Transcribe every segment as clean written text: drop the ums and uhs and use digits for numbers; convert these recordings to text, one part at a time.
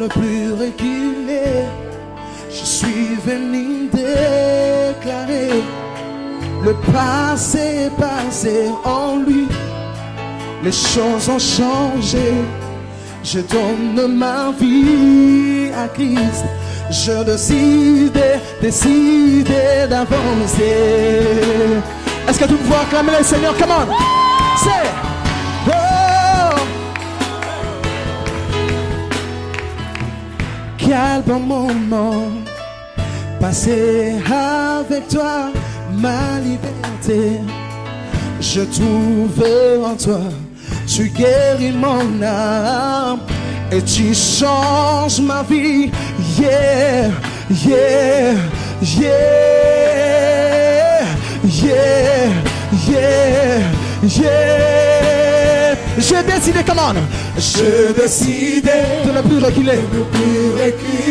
ne plus reculer. Je suis venu déclarer le passé passé en lui. Les choses ont changé. Je donne ma vie à Christ. Je décide d'avancer. Est-ce que tu peux acclamer le Seigneur? Come on. C'est oh. Quel bon moment passé avec toi, ma liberté. Je trouve en toi, tu guéris mon âme et tu changes ma vie. Yeah, yeah, yeah, yeah, yeah, yeah. J'ai décidé, comment? J'ai décidé de ne plus reculer.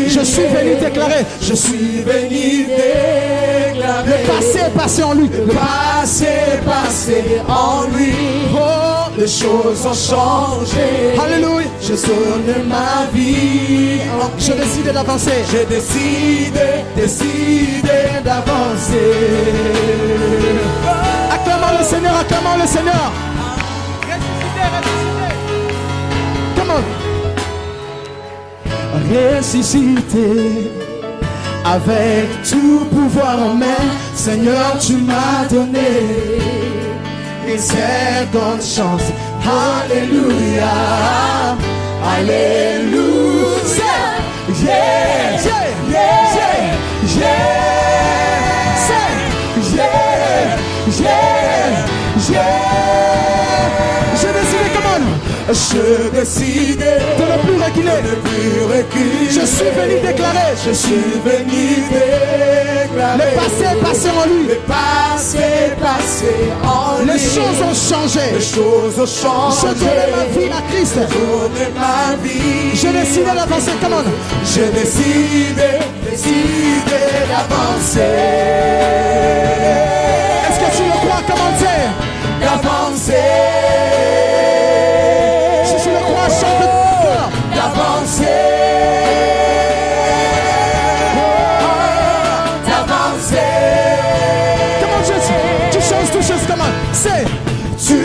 Je suis venu déclarer. Je suis venu déclarer. Le passé est passé en lui. Le passé est passé en lui. Oh, les choses ont changé. Alléluia. Je donne ma vie. Je décide d'avancer. J'ai décidé d'avancer. Acclamons le Seigneur, acclamons le Seigneur. Ressuscité avec tout pouvoir en main, Seigneur, tu m'as donné une seconde chance. Alléluia, alléluia. Yeah, yeah, yeah, yeah, yeah, yeah. Je décide de ne plus reculer. Je suis venu déclarer. Je suis venu déclarer. Le passé est passé en lui. Le passé est passé en lui. Les choses ont changé. Les choses ont changé. Je donne ma vie à Christ. Je donne ma vie. Je décide d'avancer. Comment? Je décide d'avancer. Est-ce que tu le crois? Commencer. D'avancer. Tu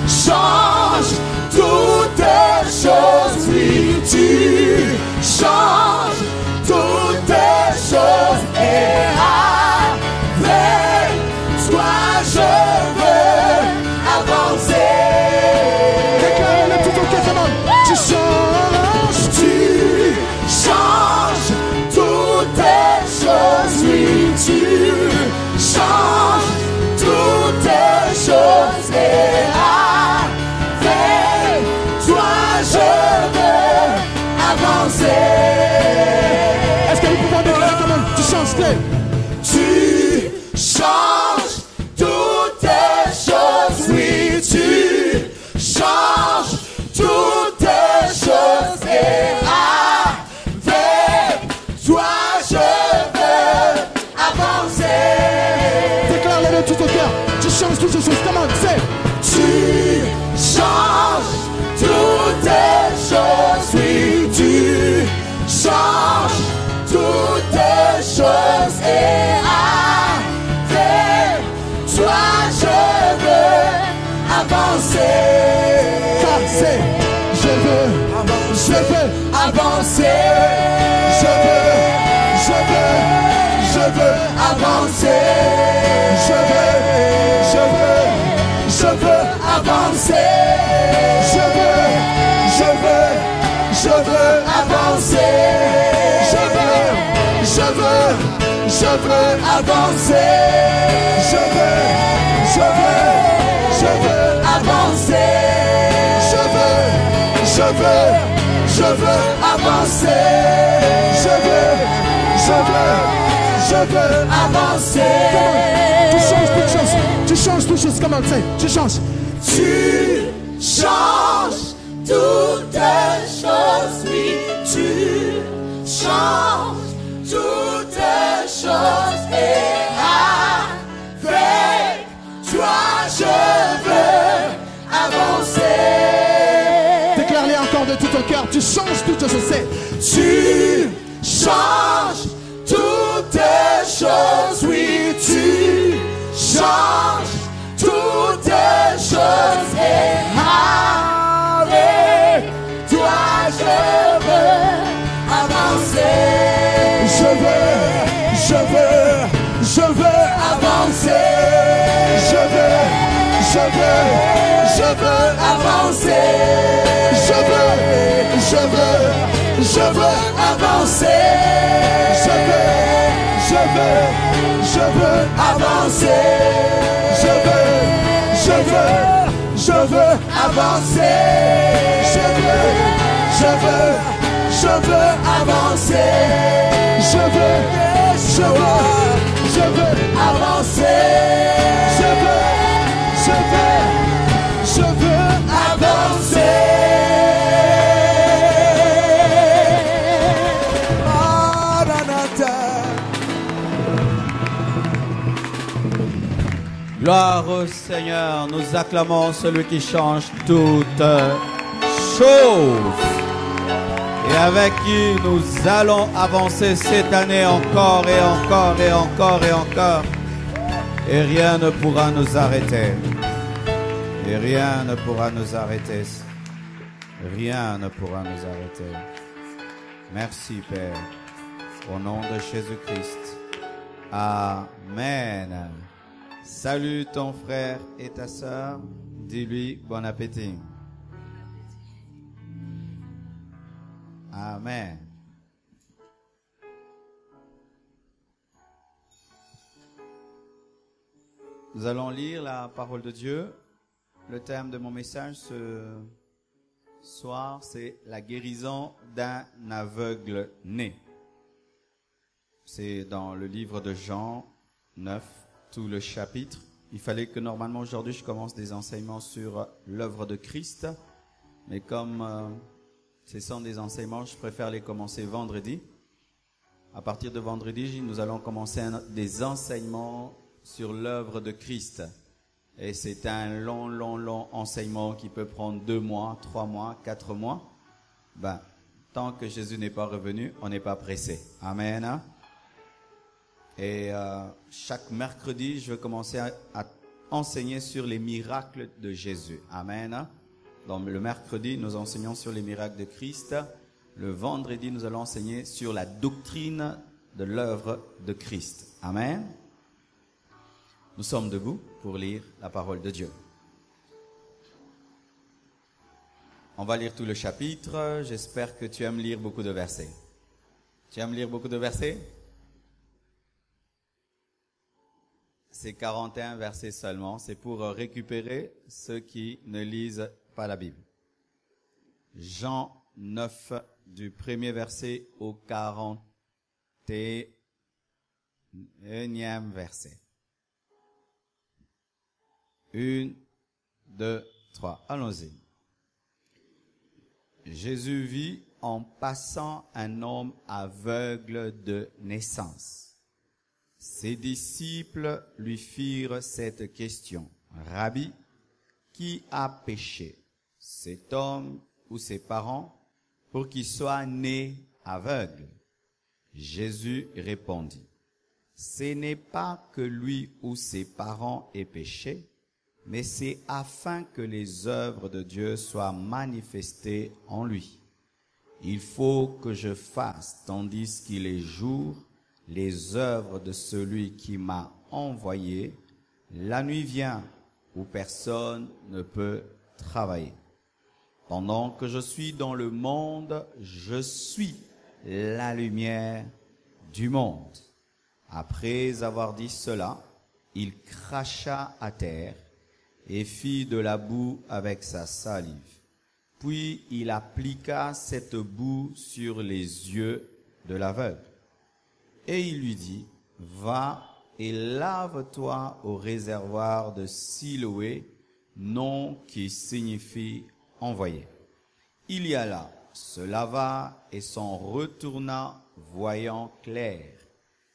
changes toutes choses, oui, tu changes toutes choses, et avec toi je veux avancer. Déclare-le tout au cœur, comment? Tu changes toutes choses, oui, tu changes toutes choses, et avec toi je veux avancer. Est-ce que nous pouvons déclarer comment tu changes? Tu changes toutes choses, oui, tu changes toutes choses, et avec toi je veux avancer. Déclare-le tout au cœur. Tu changes toutes choses. Comment c'est? Tu changes toutes choses. Oui, tu changes toutes choses. Et avec toi je veux avancer. Car c'est je veux avancer. Je veux avancer. Je veux avancer. Je veux avancer. Je veux avancer. Je veux avancer. Je veux avancer. Je veux avancer. Tu changes toutes choses. Comment c'est? Tu changes. Tu changes toutes choses. Oui, tu changes toutes choses. Et avec toi je veux avancer. Déclare-les encore de tout ton cœur. Tu changes toutes choses, c'est tu changes toutes choses, oui, tu changes toutes choses. Et avec toi, je veux avancer. Je veux avancer. Je veux avancer. Je veux avancer. Je veux avancer. Je veux avancer. Je veux avancer. Je veux avancer. Je veux avancer. Gloire au Seigneur, nous acclamons celui qui change toutes choses et avec qui nous allons avancer cette année encore et encore et encore et encore. Et rien ne pourra nous arrêter. Et rien ne pourra nous arrêter. Rien ne pourra nous arrêter. Merci Père, au nom de Jésus-Christ. Amen. Salue ton frère et ta sœur. Dis-lui bon appétit. Amen. Nous allons lire la parole de Dieu. Le thème de mon message ce soir, c'est la guérison d'un aveugle né. C'est dans le livre de Jean 9, tout le chapitre. Il fallait que normalement aujourd'hui je commence des enseignements sur l'œuvre de Christ. Mais comme ce sont des enseignements, je préfère les commencer vendredi. À partir de vendredi, nous allons commencer des enseignements sur l'œuvre de Christ. Et c'est un long enseignement qui peut prendre 2 mois, 3 mois, 4 mois. Tant que Jésus n'est pas revenu, on n'est pas pressé. Amen. Et chaque mercredi, je vais commencer à enseigner sur les miracles de Jésus. Amen. Donc le mercredi, nous enseignons sur les miracles de Christ. Le vendredi, nous allons enseigner sur la doctrine de l'œuvre de Christ. Amen. Nous sommes debout pour lire la parole de Dieu. On va lire tout le chapitre. J'espère que tu aimes lire beaucoup de versets. Tu aimes lire beaucoup de versets? C'est 41 versets seulement. C'est pour récupérer ceux qui ne lisent pas la Bible. Jean 9, du premier verset au 41e verset. 1, 2, 3. Allons-y. Jésus vit en passant un homme aveugle de naissance. Ses disciples lui firent cette question. Rabbi, qui a péché, cet homme ou ses parents, pour qu'il soit né aveugle? Jésus répondit, ce n'est pas que lui ou ses parents aient péché, mais c'est afin que les œuvres de Dieu soient manifestées en lui. Il faut que je fasse, tandis qu'il est jour, les œuvres de celui qui m'a envoyé. La nuit vient où personne ne peut travailler. Pendant que je suis dans le monde, je suis la lumière du monde. Après avoir dit cela, il cracha à terre et fit de la boue avec sa salive. Puis il appliqua cette boue sur les yeux de l'aveugle. Et il lui dit, va et lave-toi au réservoir de Siloé, nom qui signifie envoyé. Il y alla, se lava et s'en retourna, voyant clair.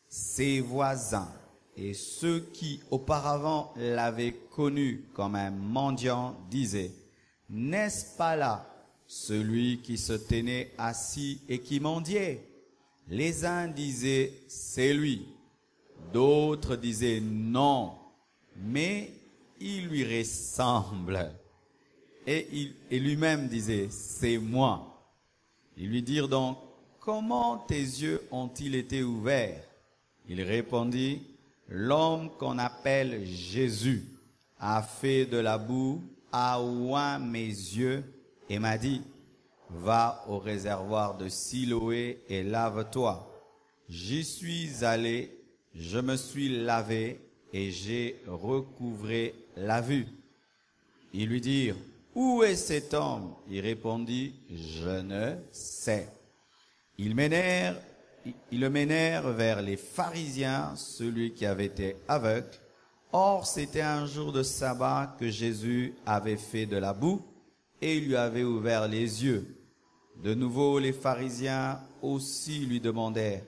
Ses voisins et ceux qui auparavant l'avaient connu comme un mendiant disaient, n'est-ce pas là celui qui se tenait assis et qui mendiait. Les uns disaient, c'est lui. D'autres disaient, non, mais il lui ressemble. Et lui-même disait, c'est moi. Ils lui dirent donc, comment tes yeux ont-ils été ouverts? Il répondit, l'homme qu'on appelle Jésus a fait de la boue, a oint mes yeux et m'a dit, va au réservoir de Siloé et lave-toi. J'y suis allé, je me suis lavé et j'ai recouvré la vue. Ils lui dirent, où est cet homme? Il répondit, je ne sais. Ils le menèrent vers les pharisiens, celui qui avait été aveugle. Or, c'était un jour de sabbat que Jésus avait fait de la boue et il lui avait ouvert les yeux. De nouveau, les pharisiens aussi lui demandèrent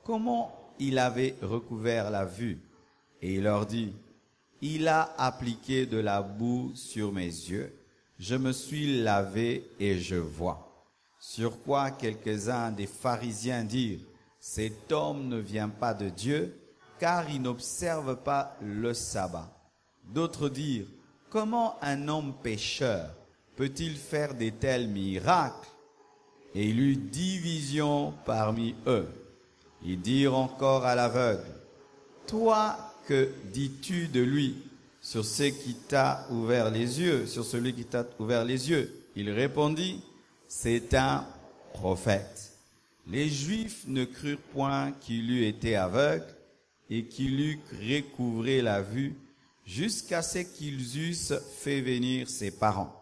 comment il avait recouvert la vue. Et il leur dit, il a appliqué de la boue sur mes yeux. Je me suis lavé et je vois. Sur quoi quelques-uns des pharisiens dirent, cet homme ne vient pas de Dieu, car il n'observe pas le sabbat. D'autres dirent, comment un homme pécheur peut-il faire de tels miracles? Et il eut division parmi eux. Ils dirent encore à l'aveugle, toi, que dis-tu de lui sur ce qui t'a ouvert les yeux, sur celui qui t'a ouvert les yeux? Il répondit, c'est un prophète. Les Juifs ne crurent point qu'il eût été aveugle et qu'il eût recouvré la vue jusqu'à ce qu'ils eussent fait venir ses parents.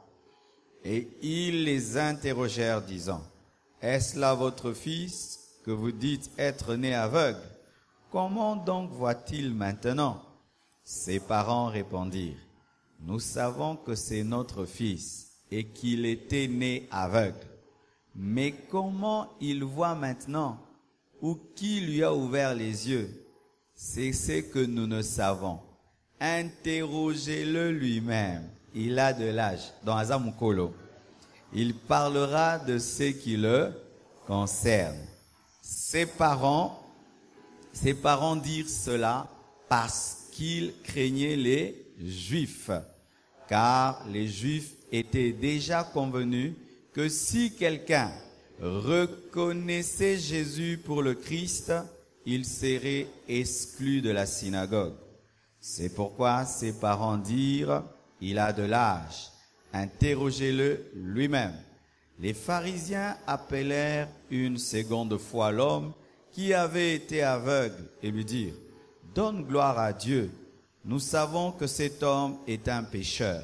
Et ils les interrogèrent disant, est-ce là votre fils que vous dites être né aveugle? Comment donc voit-il maintenant? Ses parents répondirent, nous savons que c'est notre fils et qu'il était né aveugle. Mais comment il voit maintenant? Ou qui lui a ouvert les yeux? C'est ce que nous ne savons. Interrogez-le lui-même. Il a de l'âge. Dans Azamukolo, il parlera de ce qui le concerne. Ses parents dirent cela parce qu'ils craignaient les Juifs, car les Juifs étaient déjà convenus que si quelqu'un reconnaissait Jésus pour le Christ, il serait exclu de la synagogue. C'est pourquoi ses parents dirent, il a de l'âge, interrogez-le lui-même. Les pharisiens appelèrent une seconde fois l'homme qui avait été aveugle et lui dirent, donne gloire à Dieu, nous savons que cet homme est un pécheur.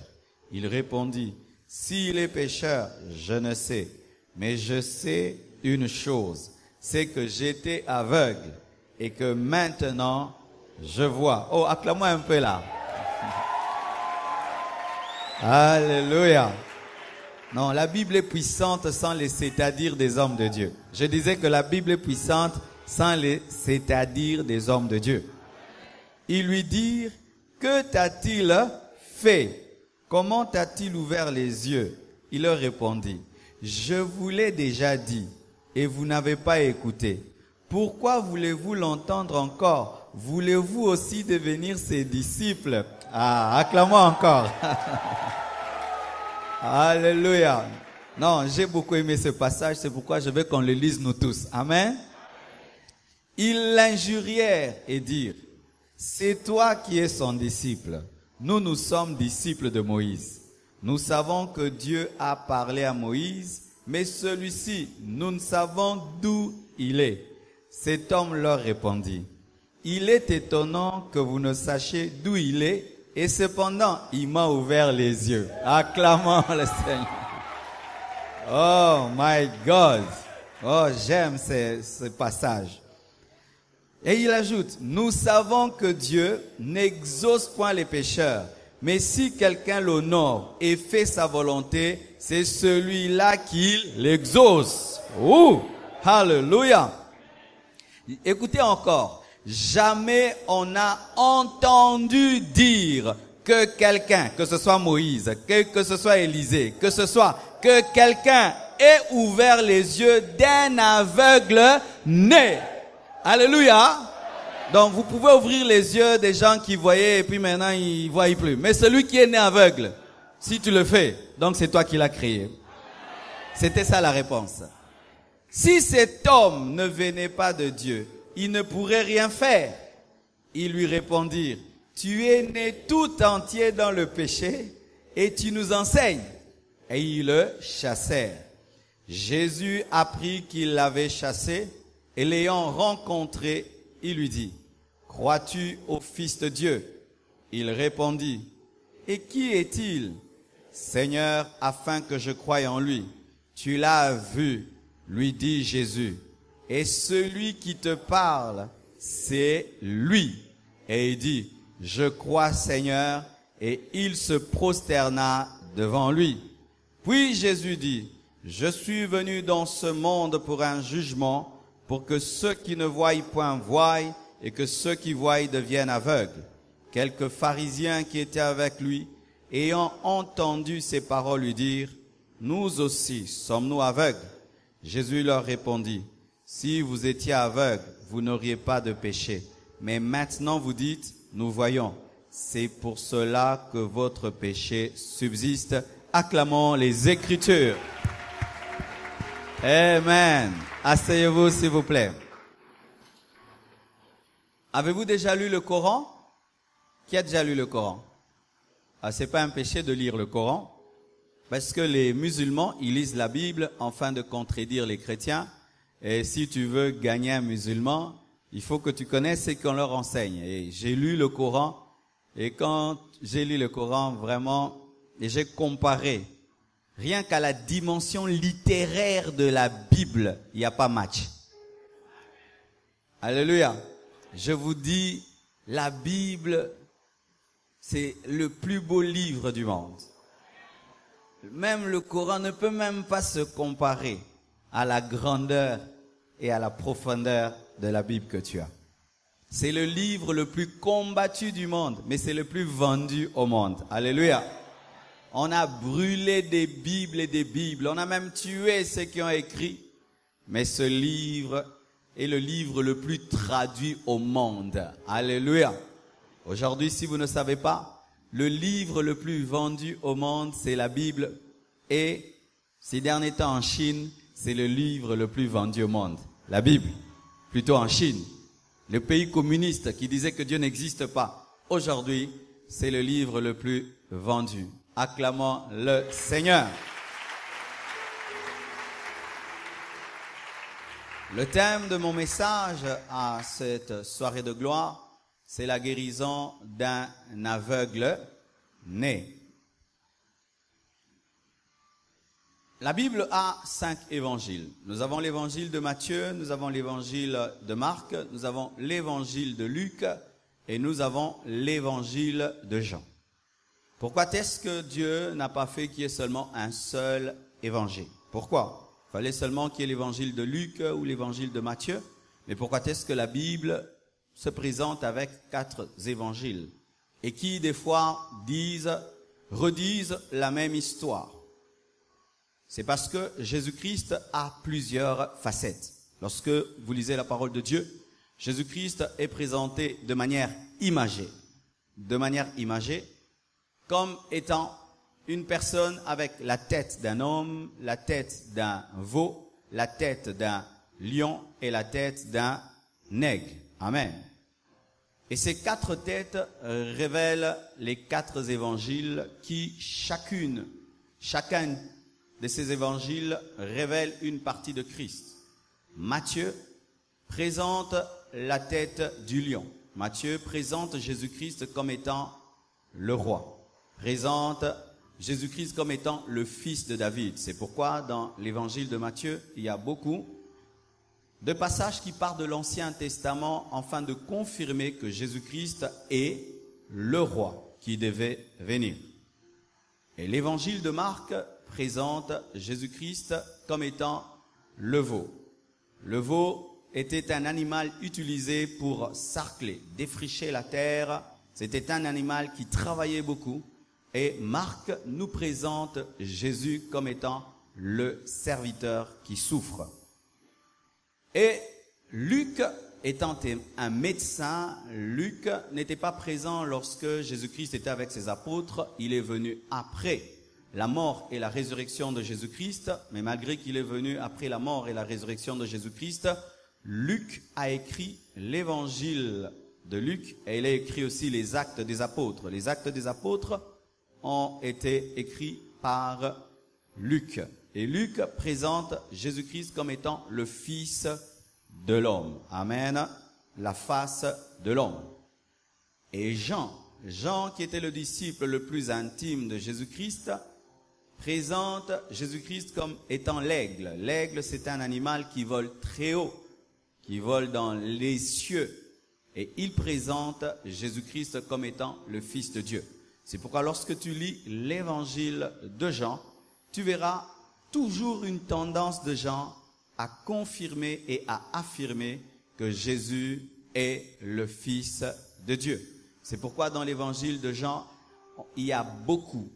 Il répondit, s'il est pécheur, je ne sais, mais je sais une chose, c'est que j'étais aveugle et que maintenant je vois. Oh, acclame-moi un peu là. Alléluia. Non, la Bible est puissante sans les c'est-à-dire des hommes de Dieu. Je disais que la Bible est puissante sans les c'est-à-dire des hommes de Dieu. Ils lui dirent, que t'a-t-il fait? Comment t'a-t-il ouvert les yeux? Il leur répondit, je vous l'ai déjà dit et vous n'avez pas écouté. Pourquoi voulez-vous l'entendre encore? Voulez-vous aussi devenir ses disciples? Ah, acclamons encore. Alléluia. Non, j'ai beaucoup aimé ce passage, c'est pourquoi je veux qu'on le lise nous tous. Amen. Ils l'injurièrent et dirent, c'est toi qui es son disciple. Nous sommes disciples de Moïse. Nous savons que Dieu a parlé à Moïse, mais celui-ci, nous ne savons d'où il est. Cet homme leur répondit, il est étonnant que vous ne sachiez d'où il est, et cependant, il m'a ouvert les yeux. Acclamons le Seigneur. Oh my God. Oh, j'aime ce passage. Et il ajoute, nous savons que Dieu n'exauce point les pécheurs, mais si quelqu'un l'honore et fait sa volonté, c'est celui-là qui l'exauce. Oh, hallelujah. Écoutez encore, jamais on n'a entendu dire que quelqu'un, que ce soit Moïse, que ce soit Élisée, que quelqu'un et ouvert les yeux d'un aveugle né. Alléluia. Donc vous pouvez ouvrir les yeux des gens qui voyaient et puis maintenant ils ne voient plus. Mais celui qui est né aveugle, si tu le fais, donc c'est toi qui l'as créé. C'était ça la réponse. Si cet homme ne venait pas de Dieu, il ne pourrait rien faire. Ils lui répondirent, tu es né tout entier dans le péché et tu nous enseignes. Et ils le chassèrent. Jésus apprit qu'il l'avait chassé et l'ayant rencontré, il lui dit, crois-tu au Fils de Dieu? Il répondit, et qui est-il? Seigneur, afin que je croie en lui. Tu l'as vu, lui dit Jésus. Et celui qui te parle, c'est lui. Et il dit, je crois Seigneur, et il se prosterna devant lui. Puis Jésus dit, je suis venu dans ce monde pour un jugement, pour que ceux qui ne voient point voient, et que ceux qui voient deviennent aveugles. Quelques pharisiens qui étaient avec lui, ayant entendu ces paroles lui dire, nous aussi sommes-nous aveugles? Jésus leur répondit, si vous étiez aveugles, vous n'auriez pas de péché. Mais maintenant vous dites, nous voyons. C'est pour cela que votre péché subsiste. Acclamons les Écritures. Amen. Asseyez-vous s'il vous plaît. Avez-vous déjà lu le Coran? Qui a déjà lu le Coran? C'est pas un péché de lire le Coran. Parce que les musulmans, ils lisent la Bible afin de contredire les chrétiens. Et si tu veux gagner un musulman, il faut que tu connaisses ce qu'on leur enseigne. Et j'ai lu le Coran. Et quand j'ai lu le Coran, vraiment, et j'ai comparé, rien qu'à la dimension littéraire de la Bible, il n'y a pas match. Alléluia. Je vous dis, la Bible, c'est le plus beau livre du monde. Même le Coran ne peut même pas se comparer à la grandeur et à la profondeur de la Bible que tu as. C'est le livre le plus combattu du monde, mais c'est le plus vendu au monde. Alléluia. On a brûlé des Bibles et des Bibles. On a même tué ceux qui ont écrit. Mais ce livre est le livre le plus traduit au monde. Alléluia. Aujourd'hui, si vous ne savez pas, le livre le plus vendu au monde, c'est la Bible. Et ces derniers temps en Chine, c'est le livre le plus vendu au monde. La Bible, plutôt en Chine. Le pays communiste qui disait que Dieu n'existe pas. Aujourd'hui, c'est le livre le plus vendu. Acclamons le Seigneur. Le thème de mon message à cette soirée de gloire, c'est la guérison d'un aveugle né. La Bible a 5 évangiles. Nous avons l'évangile de Matthieu, nous avons l'évangile de Marc, nous avons l'évangile de Luc et nous avons l'évangile de Jean. Pourquoi est-ce que Dieu n'a pas fait qu'il y ait seulement un seul évangile? Pourquoi? Il fallait seulement qu'il y ait l'évangile de Luc ou l'évangile de Matthieu. Mais pourquoi est-ce que la Bible se présente avec 4 évangiles et qui des fois redisent la même histoire? C'est parce que Jésus-Christ a plusieurs facettes. Lorsque vous lisez la parole de Dieu, Jésus-Christ est présenté de manière imagée. De manière imagée, comme étant une personne avec la tête d'un homme, la tête d'un veau, la tête d'un lion et la tête d'un nègre. Amen. Et ces 4 têtes révèlent les 4 évangiles qui, chacun de ces évangiles révèle une partie de Christ. Matthieu présente la tête du lion. Matthieu présente Jésus-Christ comme étant le roi. Présente Jésus-Christ comme étant le fils de David. C'est pourquoi dans l'évangile de Matthieu, il y a beaucoup de passages qui partent de l'Ancien Testament afin de confirmer que Jésus-Christ est le roi qui devait venir. Et l'évangile de Marc présente Jésus-Christ comme étant le veau. Le veau était un animal utilisé pour sarcler, défricher la terre. C'était un animal qui travaillait beaucoup. Et Marc nous présente Jésus comme étant le serviteur qui souffre. Et Luc, étant un médecin, Luc n'était pas présent lorsque Jésus-Christ était avec ses apôtres. Il est venu après la mort et la résurrection de Jésus-Christ. Mais malgré qu'il est venu après la mort et la résurrection de Jésus-Christ, Luc a écrit l'évangile de Luc et il a écrit aussi les actes des apôtres. Les actes des apôtres ont été écrits par Luc. Et Luc présente Jésus-Christ comme étant le Fils de l'homme. Amen. La face de l'homme. Et Jean qui était le disciple le plus intime de Jésus-Christ, présente Jésus-Christ comme étant l'aigle. L'aigle, c'est un animal qui vole très haut, qui vole dans les cieux. Et il présente Jésus-Christ comme étant le Fils de Dieu. C'est pourquoi lorsque tu lis l'évangile de Jean, tu verras toujours une tendance de Jean à confirmer et à affirmer que Jésus est le Fils de Dieu. C'est pourquoi dans l'évangile de Jean, il y a beaucoup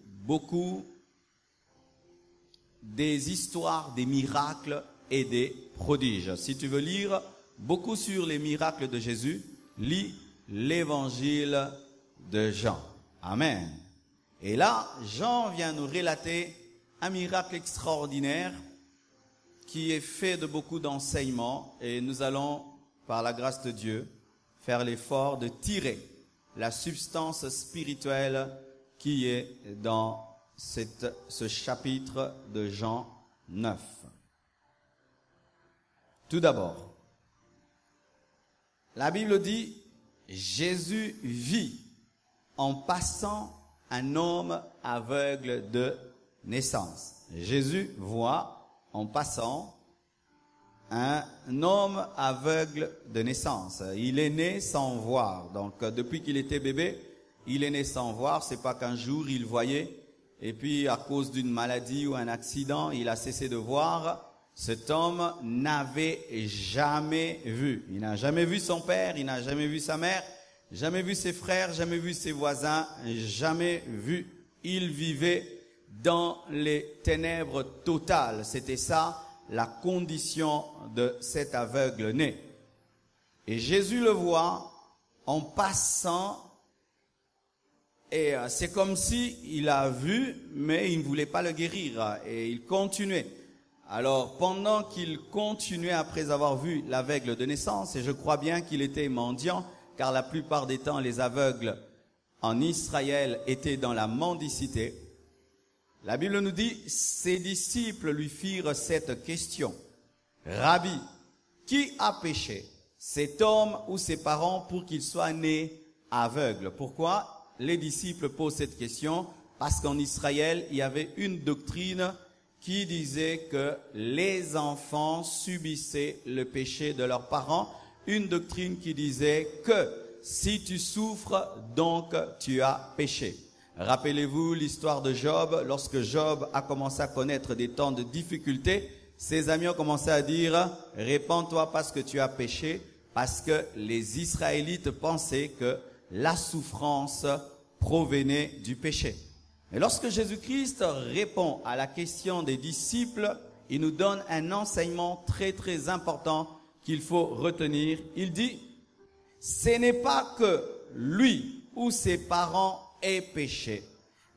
des histoires, des miracles et des prodiges. Si tu veux lire beaucoup sur les miracles de Jésus, lis l'évangile de Jean. Amen. Et là, Jean vient nous relater un miracle extraordinaire qui est fait de beaucoup d'enseignements et nous allons, par la grâce de Dieu, faire l'effort de tirer la substance spirituelle qui est dans ce chapitre de Jean 9. Tout d'abord, la Bible dit, Jésus vit en passant un homme aveugle de naissance. Jésus voit en passant un homme aveugle de naissance. Il est né sans voir. Donc, depuis qu'il était bébé, il est né sans voir. C'est pas qu'un jour il voyait et puis à cause d'une maladie ou un accident, il a cessé de voir. Cet homme n'avait jamais vu. Il n'a jamais vu son père, il n'a jamais vu sa mère, jamais vu ses frères, jamais vu ses voisins, jamais vu. Il vivait dans les ténèbres totales. C'était ça, la condition de cet aveugle né. Et Jésus le voit en passant et c'est comme si il a vu, mais il ne voulait pas le guérir et il continuait. Alors, pendant qu'il continuait après avoir vu l'aveugle de naissance, et je crois bien qu'il était mendiant, car la plupart des temps, les aveugles en Israël étaient dans la mendicité, la Bible nous dit, ses disciples lui firent cette question. Rabbi, qui a péché, cet homme ou ses parents, pour qu'il soit né aveugle? Pourquoi les disciples posent cette question? Parce qu'en Israël, il y avait une doctrine qui disait que les enfants subissaient le péché de leurs parents. Une doctrine qui disait que si tu souffres, donc tu as péché. Rappelez-vous l'histoire de Job. Lorsque Job a commencé à connaître des temps de difficulté, ses amis ont commencé à dire « Répands-toi parce que tu as péché », parce que les Israélites pensaient que la souffrance provenait du péché. Et lorsque Jésus-Christ répond à la question des disciples, il nous donne un enseignement très très important qu'il faut retenir. Il dit, ce n'est pas que lui ou ses parents aient péché,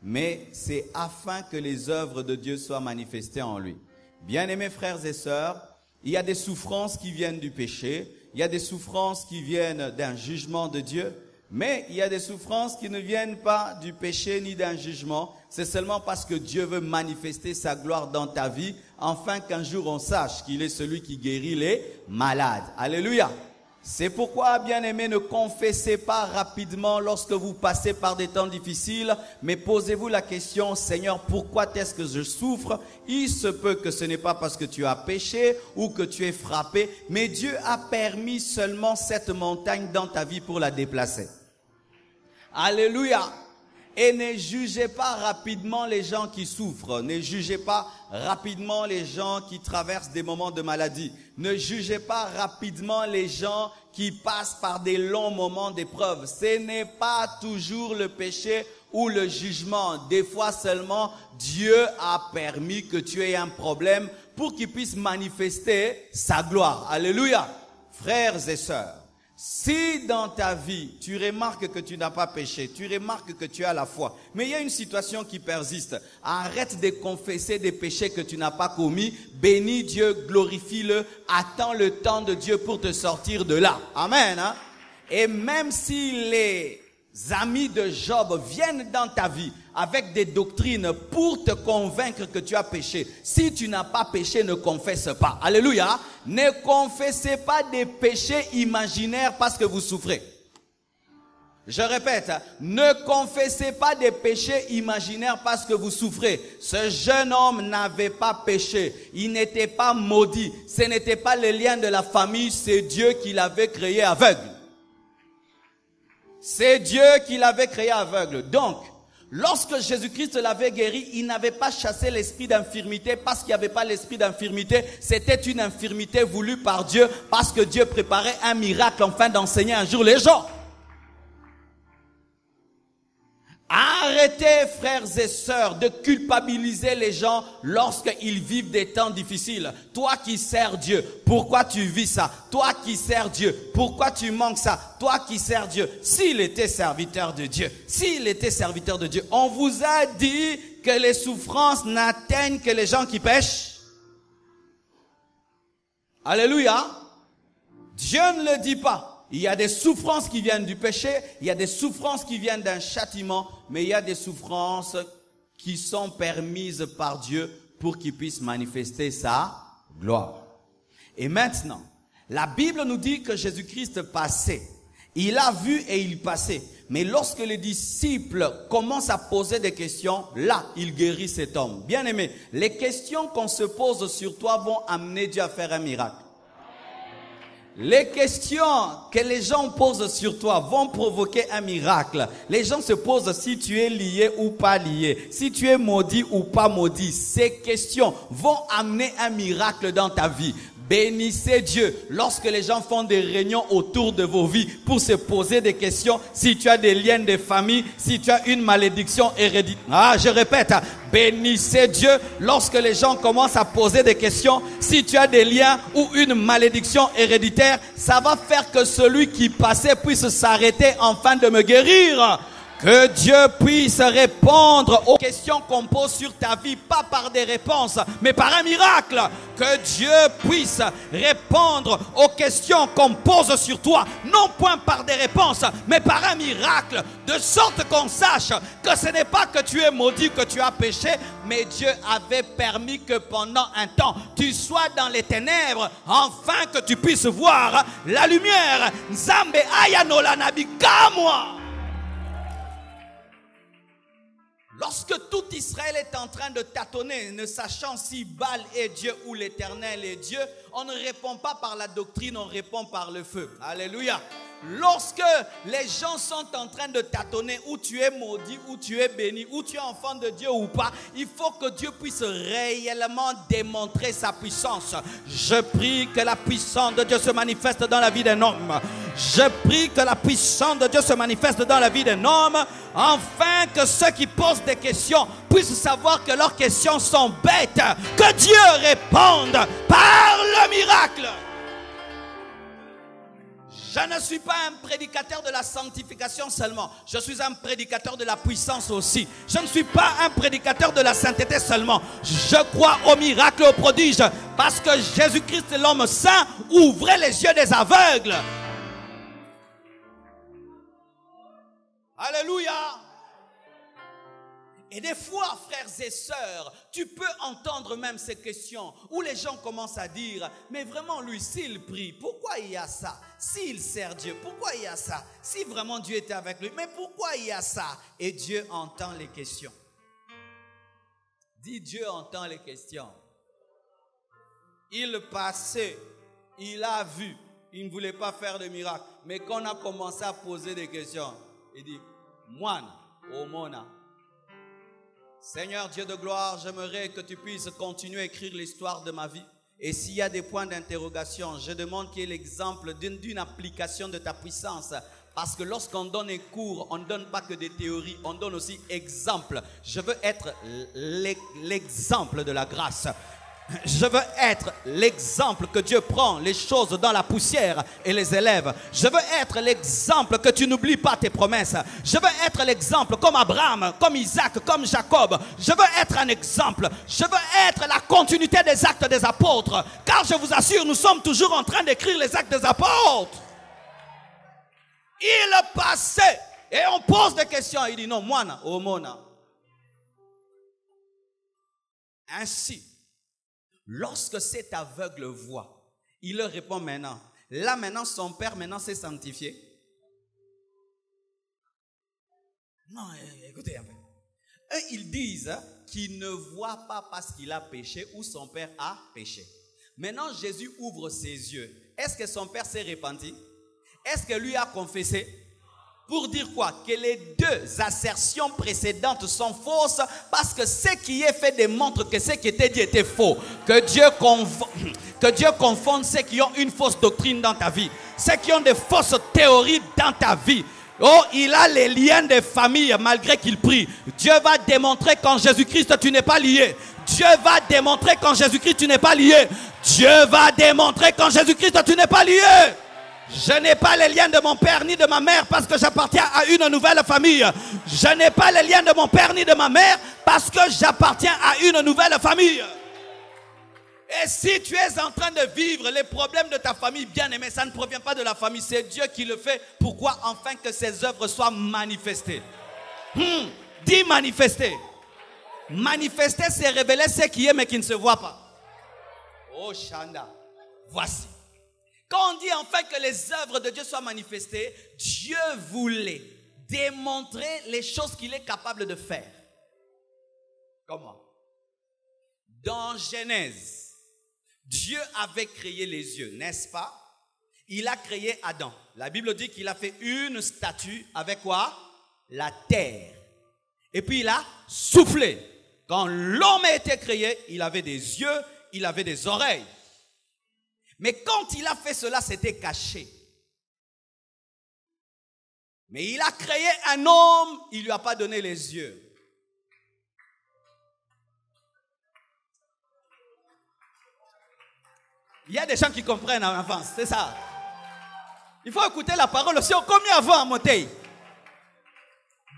mais c'est afin que les œuvres de Dieu soient manifestées en lui. Bien-aimés frères et sœurs, il y a des souffrances qui viennent du péché, il y a des souffrances qui viennent d'un jugement de Dieu, mais il y a des souffrances qui ne viennent pas du péché ni d'un jugement. C'est seulement parce que Dieu veut manifester sa gloire dans ta vie, afin qu'un jour on sache qu'il est celui qui guérit les malades. Alléluia. C'est pourquoi, bien-aimés, ne confessez pas rapidement lorsque vous passez par des temps difficiles, mais posez-vous la question, Seigneur, pourquoi est-ce que je souffre? Il se peut que ce n'est pas parce que tu as péché ou que tu es frappé, mais Dieu a permis seulement cette montagne dans ta vie pour la déplacer. Alléluia. Et ne jugez pas rapidement les gens qui souffrent. Ne jugez pas rapidement les gens qui traversent des moments de maladie. Ne jugez pas rapidement les gens qui passent par des longs moments d'épreuve. Ce n'est pas toujours le péché ou le jugement. Des fois seulement, Dieu a permis que tu aies un problème pour qu'il puisse manifester sa gloire. Alléluia. Frères et sœurs, si dans ta vie, tu remarques que tu n'as pas péché, tu remarques que tu as la foi, mais il y a une situation qui persiste, arrête de confesser des péchés que tu n'as pas commis, bénis Dieu, glorifie-le, attends le temps de Dieu pour te sortir de là. Amen. Hein? Et même si les amis de Job viennent dans ta vie avec des doctrines pour te convaincre que tu as péché, si tu n'as pas péché, ne confesse pas. Alléluia. Ne confessez pas des péchés imaginaires parce que vous souffrez. Je répète, ne confessez pas des péchés imaginaires parce que vous souffrez. Ce jeune homme n'avait pas péché. Il n'était pas maudit. Ce n'était pas le lien de la famille. C'est Dieu qui l'avait créé aveugle. C'est Dieu qui l'avait créé aveugle. Donc, lorsque Jésus-Christ l'avait guéri, il n'avait pas chassé l'esprit d'infirmité parce qu'il n'y avait pas l'esprit d'infirmité. C'était une infirmité voulue par Dieu parce que Dieu préparait un miracle afin d'enseigner un jour les gens. Arrêtez, frères et sœurs, de culpabiliser les gens lorsqu'ils vivent des temps difficiles. Toi qui sers Dieu, pourquoi tu vis ça? Toi qui sers Dieu, pourquoi tu manques ça? Toi qui sers Dieu, s'il était serviteur de Dieu, on vous a dit que les souffrances n'atteignent que les gens qui pêchent. Alléluia. Dieu ne le dit pas. Il y a des souffrances qui viennent du péché, il y a des souffrances qui viennent d'un châtiment, mais il y a des souffrances qui sont permises par Dieu pour qu'il puisse manifester sa gloire. Et maintenant, la Bible nous dit que Jésus-Christ passait. Il a vu et il passait. Mais lorsque les disciples commencent à poser des questions, là, il guérit cet homme. Bien aimé, les questions qu'on se pose sur toi vont amener Dieu à faire un miracle. Les questions que les gens posent sur toi vont provoquer un miracle. Les gens se posent si tu es lié ou pas lié, si tu es maudit ou pas maudit. Ces questions vont amener un miracle dans ta vie. Bénissez Dieu lorsque les gens font des réunions autour de vos vies pour se poser des questions. Si tu as des liens de famille, si tu as une malédiction héréditaire. Je répète, bénissez Dieu lorsque les gens commencent à poser des questions. Si tu as des liens ou une malédiction héréditaire, ça va faire que celui qui passait puisse s'arrêter afin de me guérir. Que Dieu puisse répondre aux questions qu'on pose sur ta vie, pas par des réponses, mais par un miracle. Que Dieu puisse répondre aux questions qu'on pose sur toi, non point par des réponses, mais par un miracle, de sorte qu'on sache que ce n'est pas que tu es maudit, que tu as péché, mais Dieu avait permis que pendant un temps, tu sois dans les ténèbres, afin que tu puisses voir la lumière. Nzambe ayanola nabi kamwa. Lorsque tout Israël est en train de tâtonner, ne sachant si Baal est Dieu ou l'Éternel est Dieu, on ne répond pas par la doctrine, on répond par le feu. Alléluia. Lorsque les gens sont en train de tâtonner, où tu es maudit, où tu es béni, où tu es enfant de Dieu ou pas, il faut que Dieu puisse réellement démontrer sa puissance. Je prie que la puissance de Dieu se manifeste dans la vie d'un homme. Je prie que la puissance de Dieu se manifeste dans la vie d'un homme, afin que ceux qui posent des questions puissent savoir que leurs questions sont bêtes. Que Dieu réponde par le miracle. Je ne suis pas un prédicateur de la sanctification seulement. Je suis un prédicateur de la puissance aussi. Je ne suis pas un prédicateur de la sainteté seulement. Je crois au miracle, au prodige. Parce que Jésus-Christ, l'homme saint, ouvrait les yeux des aveugles. Alléluia. Et des fois, frères et sœurs, tu peux entendre même ces questions où les gens commencent à dire, mais vraiment lui, s'il prie, pourquoi il y a ça? S'il sert Dieu, pourquoi il y a ça? Si vraiment Dieu était avec lui, mais pourquoi il y a ça? Et Dieu entend les questions. Dis, Dieu entend les questions. Il passait, il a vu, il ne voulait pas faire de miracle. Mais quand on a commencé à poser des questions, il dit, moine, Omona. Seigneur Dieu de gloire, j'aimerais que tu puisses continuer à écrire l'histoire de ma vie. Et s'il y a des points d'interrogation, je demande qu'il y ait l'exemple d'une application de ta puissance. Parce que lorsqu'on donne un cours, on ne donne pas que des théories, on donne aussi exemple. Je veux être l'exemple de la grâce. Je veux être l'exemple que Dieu prend les choses dans la poussière et les élève. Je veux être l'exemple que tu n'oublies pas tes promesses. Je veux être l'exemple comme Abraham, comme Isaac, comme Jacob. Je veux être un exemple. Je veux être la continuité des actes des apôtres. Car je vous assure, nous sommes toujours en train d'écrire les actes des apôtres. Il passait et on pose des questions. Il dit non, moana, omona. Ainsi, lorsque cet aveugle voit, il leur répond maintenant. Là maintenant, son père maintenant s'est sanctifié. Non, écoutez un peu. Eux, ils disent qu'il ne voit pas parce qu'il a péché ou son père a péché. Maintenant, Jésus ouvre ses yeux. Est-ce que son père s'est repenti? Est-ce que lui a confessé? Pour dire quoi? Que les deux assertions précédentes sont fausses parce que ce qui est fait démontre que ce qui était dit était faux. Que Dieu confonde ceux qui ont une fausse doctrine dans ta vie, ceux qui ont des fausses théories dans ta vie. Oh, il a les liens de famille malgré qu'il prie. Dieu va démontrer qu'en Jésus-Christ tu n'es pas lié. Dieu va démontrer qu'en Jésus-Christ tu n'es pas lié. Dieu va démontrer qu'en Jésus-Christ tu n'es pas lié. Je n'ai pas les liens de mon père ni de ma mère parce que j'appartiens à une nouvelle famille. Je n'ai pas les liens de mon père ni de ma mère parce que j'appartiens à une nouvelle famille. Et si tu es en train de vivre les problèmes de ta famille, bien aimé, ça ne provient pas de la famille, c'est Dieu qui le fait. Pourquoi? Afin que ses œuvres soient manifestées. Dis manifester. Manifester, c'est révéler ce qui est mais qui ne se voit pas. Oh Shanda, voici. Quand on dit enfin que les œuvres de Dieu soient manifestées, Dieu voulait démontrer les choses qu'il est capable de faire. Comment? Dans Genèse, Dieu avait créé les yeux, n'est-ce pas? Il a créé Adam. La Bible dit qu'il a fait une statue avec quoi? La terre. Et puis il a soufflé. Quand l'homme a été créé, il avait des yeux, il avait des oreilles. Mais quand il a fait cela, c'était caché. Mais il a créé un homme, il ne lui a pas donné les yeux. Il y a des gens qui comprennent en avance, c'est ça. Il faut écouter la parole aussi. On combien avant à monter.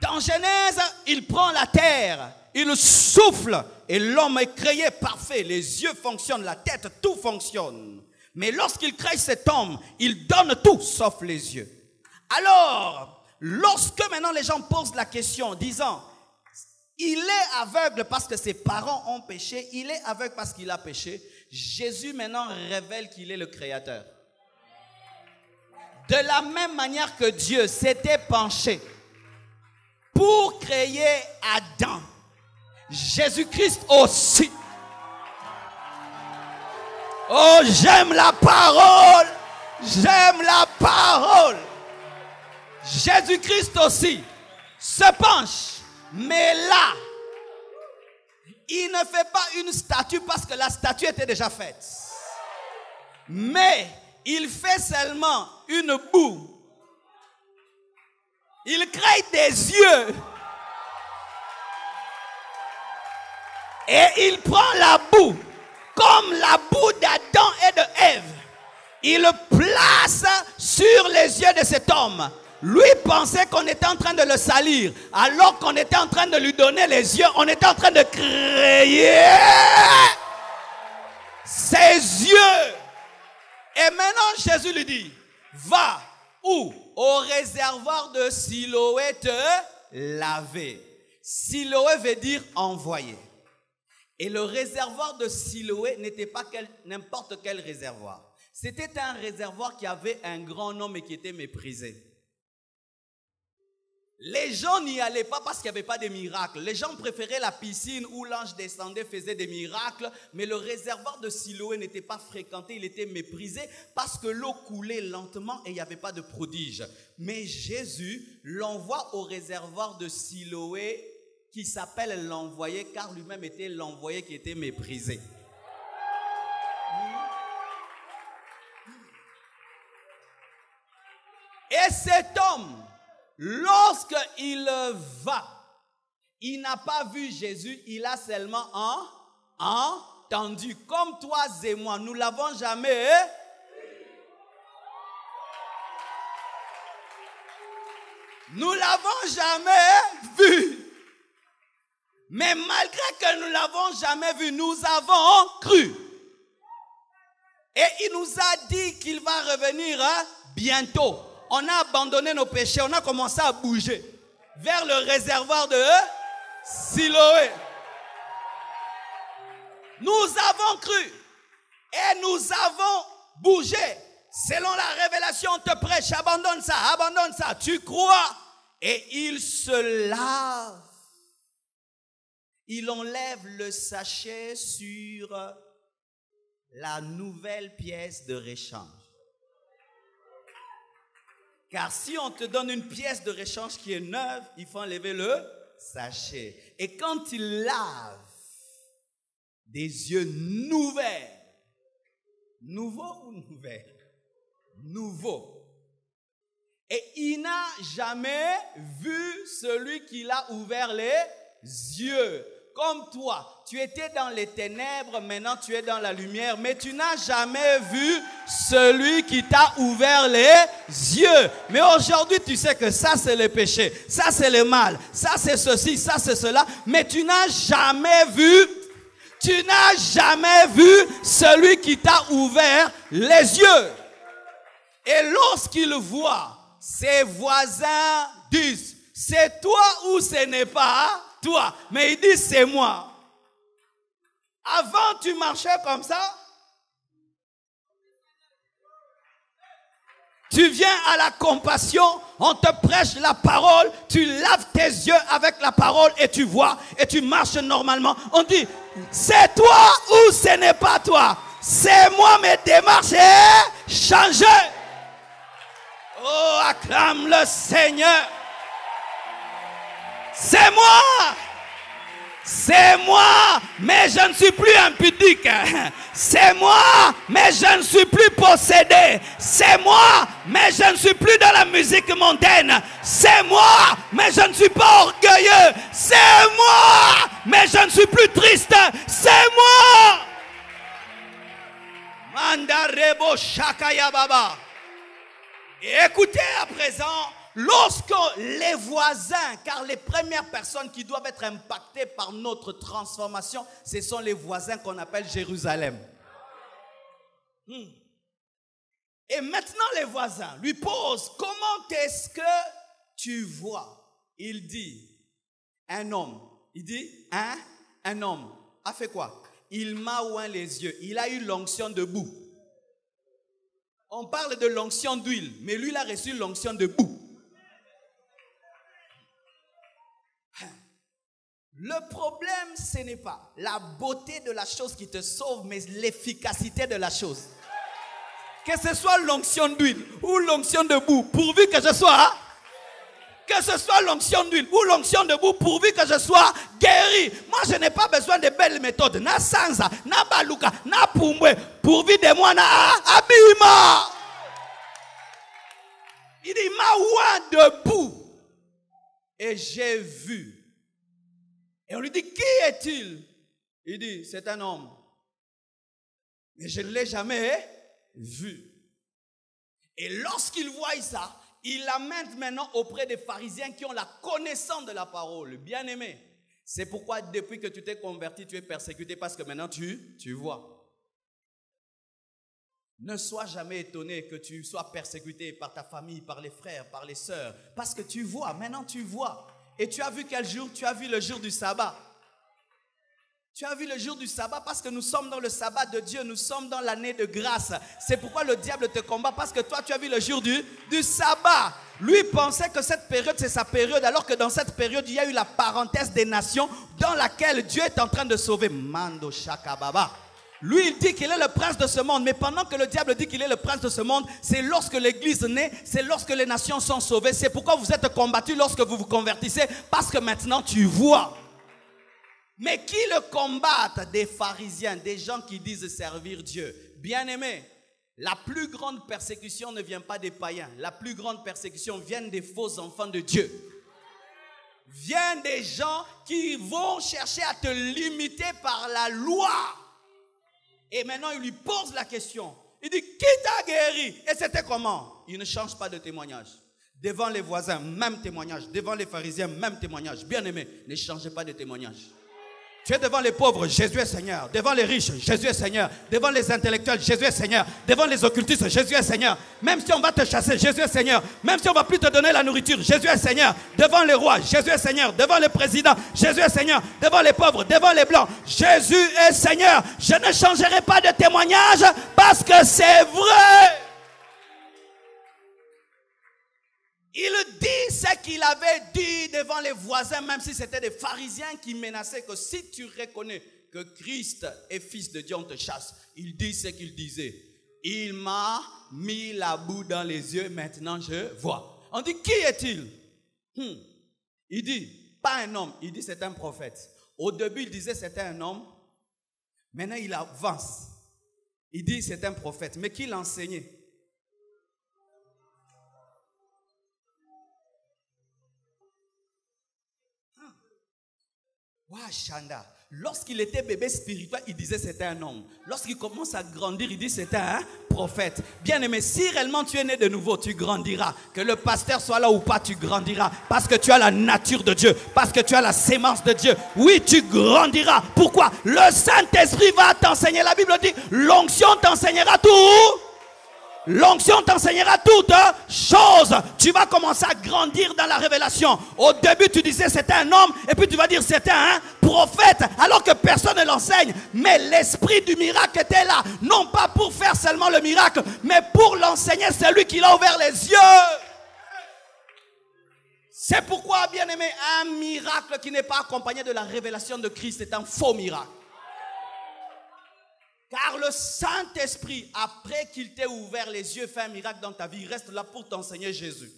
Dans Genèse, il prend la terre, il souffle et l'homme est créé parfait. Les yeux fonctionnent, la tête, tout fonctionne. Mais lorsqu'il crée cet homme, il donne tout sauf les yeux. Alors, lorsque maintenant les gens posent la question disant, il est aveugle parce que ses parents ont péché, il est aveugle parce qu'il a péché, Jésus maintenant révèle qu'il est le créateur. De la même manière que Dieu s'était penché pour créer Adam, Jésus-Christ aussi. Oh, j'aime la parole. J'aime la parole. Jésus-Christ aussi se penche. Mais là, il ne fait pas une statue parce que la statue était déjà faite. Mais il fait seulement une boue. Il crée des yeux. Et il prend la boue. Comme la boue d'Adam et de Ève, il le place sur les yeux de cet homme. Lui pensait qu'on était en train de le salir, alors qu'on était en train de lui donner les yeux, on était en train de créer ses yeux. Et maintenant Jésus lui dit, va où? Au réservoir de Siloé te laver. Siloé veut dire envoyer. Et le réservoir de Siloé n'était pas n'importe quel réservoir. C'était un réservoir qui avait un grand nom et qui était méprisé. Les gens n'y allaient pas parce qu'il n'y avait pas de miracles. Les gens préféraient la piscine où l'ange descendait, faisait des miracles. Mais le réservoir de Siloé n'était pas fréquenté, il était méprisé parce que l'eau coulait lentement et il n'y avait pas de prodige. Mais Jésus l'envoie au réservoir de Siloé qui s'appelle l'envoyé car lui-même était l'envoyé qui était méprisé. Et cet homme, lorsqu'il va, il n'a pas vu Jésus, il a seulement entendu. Comme toi et moi, nous ne l'avons jamais. Nous ne l'avons jamais vu. Mais malgré que nous ne l'avons jamais vu, nous avons cru. Et il nous a dit qu'il va revenir bientôt. On a abandonné nos péchés, on a commencé à bouger vers le réservoir de Siloé. Nous avons cru et nous avons bougé. Selon la révélation, on te prêche, abandonne ça, tu crois. Et il se lave. Il enlève le sachet sur la nouvelle pièce de réchange. Car si on te donne une pièce de réchange qui est neuve, il faut enlever le sachet. Et quand il lave des yeux nouveaux ou nouvelles? Nouveaux. Et il n'a jamais vu celui qui l'a ouvert les yeux. Comme toi, tu étais dans les ténèbres, maintenant tu es dans la lumière, mais tu n'as jamais vu celui qui t'a ouvert les yeux. Mais aujourd'hui, tu sais que ça c'est le péché, ça c'est le mal, ça c'est ceci, ça c'est cela, mais tu n'as jamais vu celui qui t'a ouvert les yeux. Et lorsqu'il voit, ses voisins disent, c'est toi ou ce n'est pas toi? Mais il dit, c'est moi. Avant, tu marchais comme ça. Tu viens à la compassion, on te prêche la parole, tu laves tes yeux avec la parole et tu vois et tu marches normalement. On dit, c'est toi ou ce n'est pas toi? C'est moi, mes démarches est changée. Oh, acclame le Seigneur. C'est moi, mais je ne suis plus impudique. C'est moi, mais je ne suis plus possédé. C'est moi, mais je ne suis plus dans la musique mondaine. C'est moi, mais je ne suis pas orgueilleux. C'est moi, mais je ne suis plus triste. C'est moi. Mandarebo Shakaya Baba. Et écoutez à présent, lorsque les voisins, car les premières personnes qui doivent être impactées par notre transformation, ce sont les voisins qu'on appelle Jérusalem. Et maintenant les voisins lui posent, comment est-ce que tu vois? Il dit, un homme. Il dit, un homme a fait quoi? Il m'a oint les yeux. Il a eu l'onction de boue. On parle de l'onction d'huile, mais lui il a reçu l'onction de boue. Le problème, ce n'est pas la beauté de la chose qui te sauve, mais l'efficacité de la chose. Que ce soit l'onction d'huile ou l'onction de boue, pourvu que je sois, que ce soit l'onction d'huile ou l'onction de boue, pourvu que je sois guéri. Moi, je n'ai pas besoin de belles méthodes. Na sansa, na baluka, na pumbwe, pourvu de moi, na abima. Il dit, ma oint de boue. Et j'ai vu. Et on lui dit, qui est-il? Il dit, c'est un homme. Mais je ne l'ai jamais vu. Et lorsqu'il voit ça, il l'amène maintenant auprès des pharisiens qui ont la connaissance de la parole. Bien-aimé, c'est pourquoi depuis que tu t'es converti, tu es persécuté parce que maintenant tu vois. Ne sois jamais étonné que tu sois persécuté par ta famille, par les frères, par les sœurs. Parce que tu vois, maintenant tu vois. Et tu as vu quel jour? Tu as vu le jour du sabbat. Tu as vu le jour du sabbat parce que nous sommes dans le sabbat de Dieu, nous sommes dans l'année de grâce. C'est pourquoi le diable te combat parce que toi tu as vu le jour du sabbat. Lui pensait que cette période c'est sa période alors que dans cette période il y a eu la parenthèse des nations dans laquelle Dieu est en train de sauver. Mando Shakababa. Lui il dit qu'il est le prince de ce monde, mais pendant que le diable dit qu'il est le prince de ce monde, c'est lorsque l'église naît, c'est lorsque les nations sont sauvées. C'est pourquoi vous êtes combattus lorsque vous vous convertissez parce que maintenant tu vois. Mais qui le combattent? Des pharisiens, des gens qui disent servir Dieu. Bien-aimés, la plus grande persécution ne vient pas des païens. La plus grande persécution vient des faux enfants de Dieu. Vient des gens qui vont chercher à te limiter par la loi. Et maintenant, il lui pose la question. Il dit, qui t'a guéri? Et c'était comment? Il ne change pas de témoignage. Devant les voisins, même témoignage. Devant les pharisiens, même témoignage. Bien-aimés, ne changez pas de témoignage. Tu es devant les pauvres, Jésus est Seigneur. Devant les riches, Jésus est Seigneur. Devant les intellectuels, Jésus est Seigneur. Devant les occultistes, Jésus est Seigneur. Même si on va te chasser, Jésus est Seigneur. Même si on ne va plus te donner la nourriture, Jésus est Seigneur. Devant les rois, Jésus est Seigneur. Devant les présidents, Jésus est Seigneur. Devant les pauvres, devant les blancs, Jésus est Seigneur. Je ne changerai pas de témoignage parce que c'est vrai. Il dit ce qu'il avait dit devant les voisins, même si c'était des pharisiens qui menaçaient que si tu reconnais que Christ est fils de Dieu, on te chasse. Il dit ce qu'il disait. Il m'a mis la boue dans les yeux, maintenant je vois. On dit, qui est-il? Il dit, pas un homme, il dit c'est un prophète. Au début, il disait c'était un homme. Maintenant, il avance. Il dit c'est un prophète. Mais qui l'enseignait? Shanda. Lorsqu'il était bébé spirituel, il disait c'était un homme. Lorsqu'il commence à grandir, il dit c'était un prophète. Bien aimé, si réellement tu es né de nouveau, tu grandiras. Que le pasteur soit là ou pas, tu grandiras. Parce que tu as la nature de Dieu. Parce que tu as la sémence de Dieu. Oui, tu grandiras. Pourquoi? Le Saint-Esprit va t'enseigner. La Bible dit, l'onction t'enseignera tout. L'onction t'enseignera toutes choses. Tu vas commencer à grandir dans la révélation. Au début, tu disais c'était un homme, et puis tu vas dire c'était un prophète, alors que personne ne l'enseigne. Mais l'esprit du miracle était là, non pas pour faire seulement le miracle, mais pour l'enseigner. C'est lui qui l'a ouvert les yeux. C'est pourquoi, bien aimé, un miracle qui n'est pas accompagné de la révélation de Christ est un faux miracle. Car le Saint-Esprit, après qu'il t'ait ouvert les yeux, fait un miracle dans ta vie, il reste là pour t'enseigner Jésus.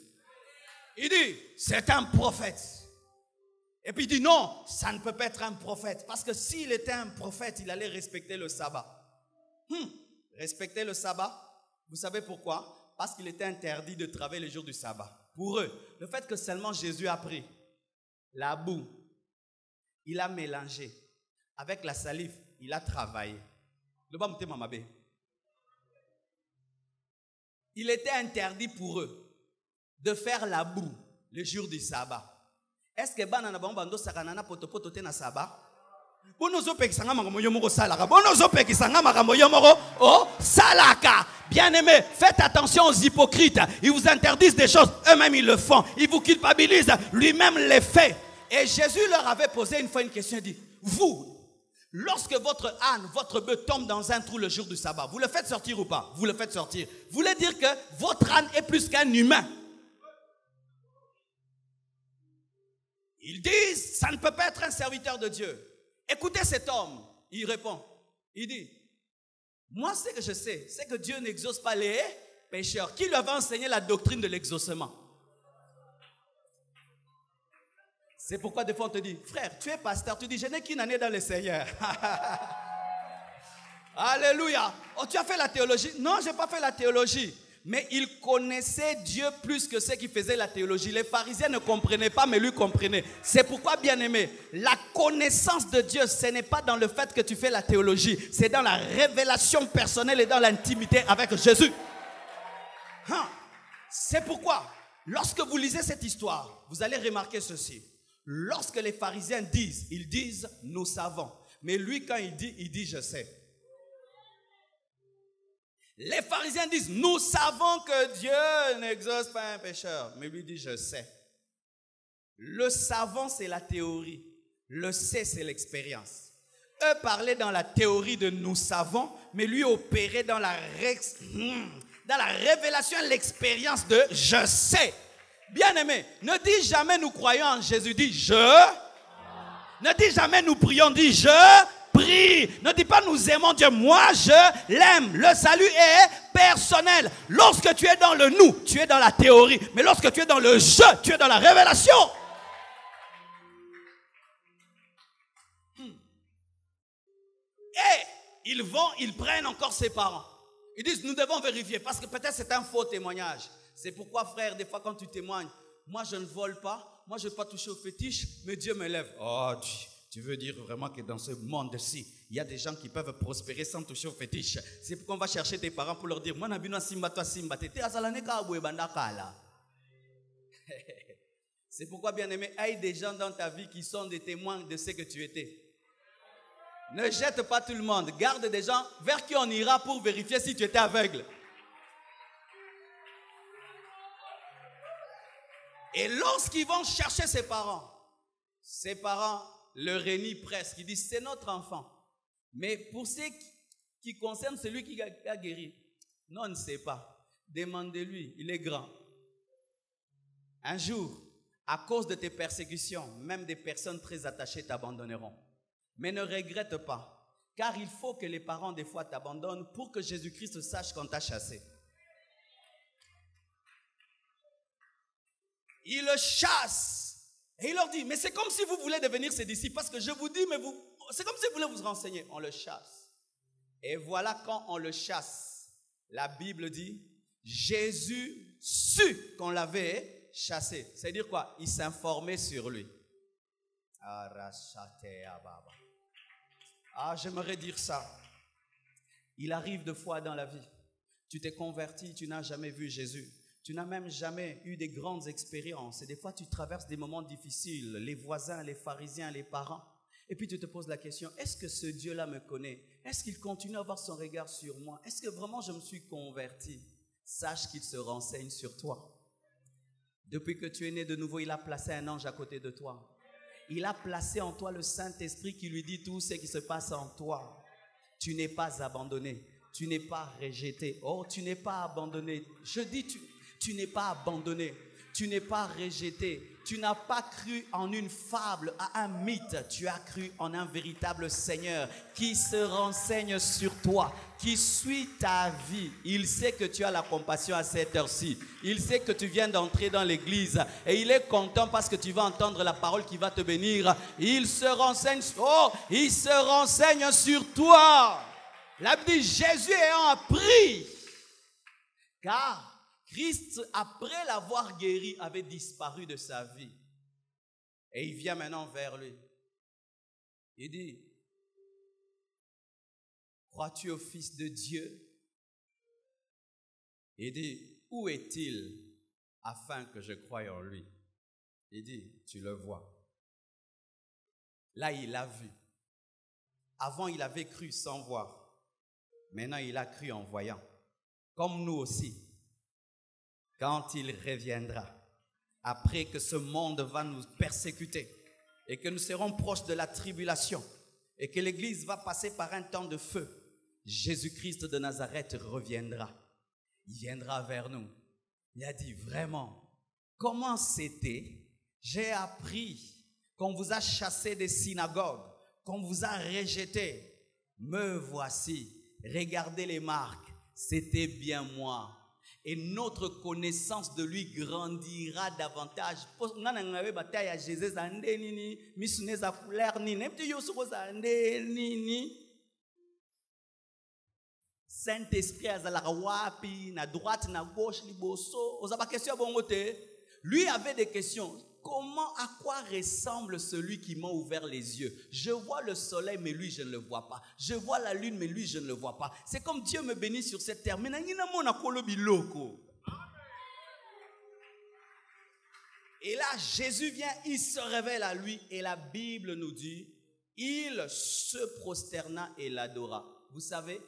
Il dit, c'est un prophète. Et puis il dit, non, ça ne peut pas être un prophète. Parce que s'il était un prophète, il allait respecter le sabbat. Respecter le sabbat, vous savez pourquoi? Parce qu'il était interdit de travailler le jour du sabbat. Pour eux, le fait que seulement Jésus a pris la boue, il a mélangé avec la salive, il a travaillé. Il était interdit pour eux de faire la boue le jour du sabbat. Est-ce que banana bando sakanana potopoto te na sabbat? Bonozo pekisanga makambo yo moko salaka. Bonozo pekisanga makambo yo moko oh salaka. Bien-aimés, faites attention aux hypocrites. Ils vous interdisent des choses, eux-mêmes ils le font. Ils vous culpabilisent, lui-même les fait. Et Jésus leur avait posé une fois une question, il dit, vous, lorsque votre âne, votre bœuf tombe dans un trou le jour du sabbat, vous le faites sortir ou pas? Vous le faites sortir. Vous voulez dire que votre âne est plus qu'un humain. Ils disent, ça ne peut pas être un serviteur de Dieu. Écoutez cet homme. Il répond. Il dit, moi ce que je sais, c'est que Dieu n'exauce pas les pécheurs. Qui lui avait enseigné la doctrine de l'exaucement? C'est pourquoi des fois on te dit, frère, tu es pasteur, tu dis, je n'ai qu'une année dans le Seigneur. Alléluia. Oh, tu as fait la théologie? Non, je n'ai pas fait la théologie. Mais il connaissait Dieu plus que ceux qui faisaient la théologie. Les pharisiens ne comprenaient pas, mais lui comprenait. C'est pourquoi, bien aimé, la connaissance de Dieu, ce n'est pas dans le fait que tu fais la théologie. C'est dans la révélation personnelle et dans l'intimité avec Jésus. C'est pourquoi, lorsque vous lisez cette histoire, vous allez remarquer ceci. Lorsque les pharisiens disent, ils disent, nous savons. Mais lui, quand il dit, je sais. Les pharisiens disent, nous savons que Dieu n'exauce pas un pécheur. Mais lui dit, je sais. Le savant, c'est la théorie. Le sait, c'est l'expérience. eux parlaient dans la théorie de nous savons, mais lui opérait dans la révélation, l'expérience de je sais. Bien-aimé, ne dis jamais nous croyons en Jésus, dis je. Ne dis jamais nous prions, dis je prie. Ne dis pas nous aimons Dieu, moi je l'aime. Le salut est personnel. Lorsque tu es dans le nous, tu es dans la théorie. Mais lorsque tu es dans le je, tu es dans la révélation. Et ils prennent encore ses parents. Ils disent, nous devons vérifier, parce que peut-être c'est un faux témoignage. C'est pourquoi, frère, des fois quand tu témoignes, moi je ne vole pas, moi je ne vais pas toucher au fétiche, mais Dieu me lève. Oh, tu veux dire vraiment que dans ce monde-ci, il y a des gens qui peuvent prospérer sans toucher au fétiche. C'est pourquoi on va chercher tes parents pour leur dire, moi nabino simba toi simba tete azalane ka abwe bandakala. C'est pourquoi, bien-aimé, il y a des gens dans ta vie qui sont des témoins de ce que tu étais. Ne jette pas tout le monde. Garde des gens vers qui on ira pour vérifier si tu étais aveugle. Et lorsqu'ils vont chercher ses parents le renient presque. Ils disent, c'est notre enfant. Mais pour ce qui concerne celui qui a guéri, non, on ne sait pas. Demandez-lui, il est grand. Un jour, à cause de tes persécutions, même des personnes très attachées t'abandonneront. Mais ne regrette pas, car il faut que les parents des fois t'abandonnent pour que Jésus-Christ sache qu'on t'a chassé. Il le chasse et il leur dit, mais c'est comme si vous voulez devenir ses disciples, parce que je vous dis, mais c'est comme si vous voulez vous renseigner. On le chasse. Et voilà quand on le chasse, la Bible dit, Jésus sut qu'on l'avait chassé. C'est-à-dire quoi? Il s'informait sur lui. J'aimerais dire ça. Il arrive de fois dans la vie. Tu t'es converti, tu n'as jamais vu Jésus. Tu n'as même jamais eu des grandes expériences. Et des fois, tu traverses des moments difficiles. Les voisins, les pharisiens, les parents. Et puis, tu te poses la question, est-ce que ce Dieu-là me connaît? Est-ce qu'il continue à avoir son regard sur moi? Est-ce que vraiment je me suis converti? Sache qu'il se renseigne sur toi. Depuis que tu es né de nouveau, il a placé un ange à côté de toi. Il a placé en toi le Saint-Esprit qui lui dit tout ce qui se passe en toi. Tu n'es pas abandonné. Tu n'es pas rejeté. Oh, tu n'es pas abandonné. Je dis, tu n'es pas abandonné. Tu n'es pas rejeté. Tu n'as pas cru en une fable, à un mythe. Tu as cru en un véritable Seigneur qui se renseigne sur toi, qui suit ta vie. Il sait que tu as la compassion à cette heure-ci. Il sait que tu viens d'entrer dans l'église et il est content parce que tu vas entendre la parole qui va te bénir. Il se renseigne sur toi. La Bible dit, Jésus ayant appris, car Christ, après l'avoir guéri, avait disparu de sa vie. Et il vient maintenant vers lui. Il dit, crois-tu au Fils de Dieu? Il dit, où est-il afin que je croie en lui? Il dit, tu le vois. Là, il a vu. Avant, il avait cru sans voir. Maintenant, il a cru en voyant. Comme nous aussi. Quand il reviendra, après que ce monde va nous persécuter et que nous serons proches de la tribulation et que l'Église va passer par un temps de feu, Jésus-Christ de Nazareth reviendra. Il viendra vers nous. Il a dit, vraiment, comment c'était? J'ai appris qu'on vous a chassé des synagogues, qu'on vous a rejeté. Me voici, regardez les marques, c'était bien moi. Et notre connaissance de lui grandira davantage. Saint-Esprit azalaka wapi, na droite, na gauche, liboso. Lui avait des questions. À quoi ressemble celui qui m'a ouvert les yeux? Je vois le soleil, mais lui, je ne le vois pas. Je vois la lune, mais lui, je ne le vois pas. C'est comme Dieu me bénit sur cette terre. Et là, Jésus vient, il se révèle à lui. Et la Bible nous dit, il se prosterna et l'adora. Vous savez,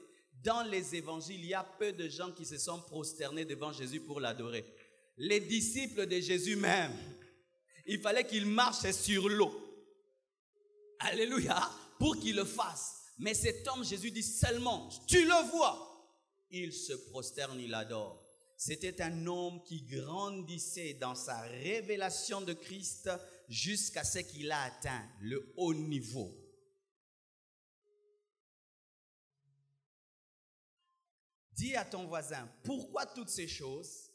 dans les évangiles, il y a peu de gens qui se sont prosternés devant Jésus pour l'adorer. Les disciples de Jésus même, il fallait qu'il marche sur l'eau. Alléluia. pour qu'il le fasse. Mais cet homme, Jésus dit seulement, tu le vois. Il se prosterne, il adore. C'était un homme qui grandissait dans sa révélation de Christ jusqu'à ce qu'il a atteint le haut niveau. Dis à ton voisin, pourquoi toutes ces choses?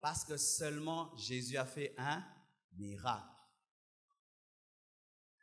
Parce que seulement Jésus a fait un miracle.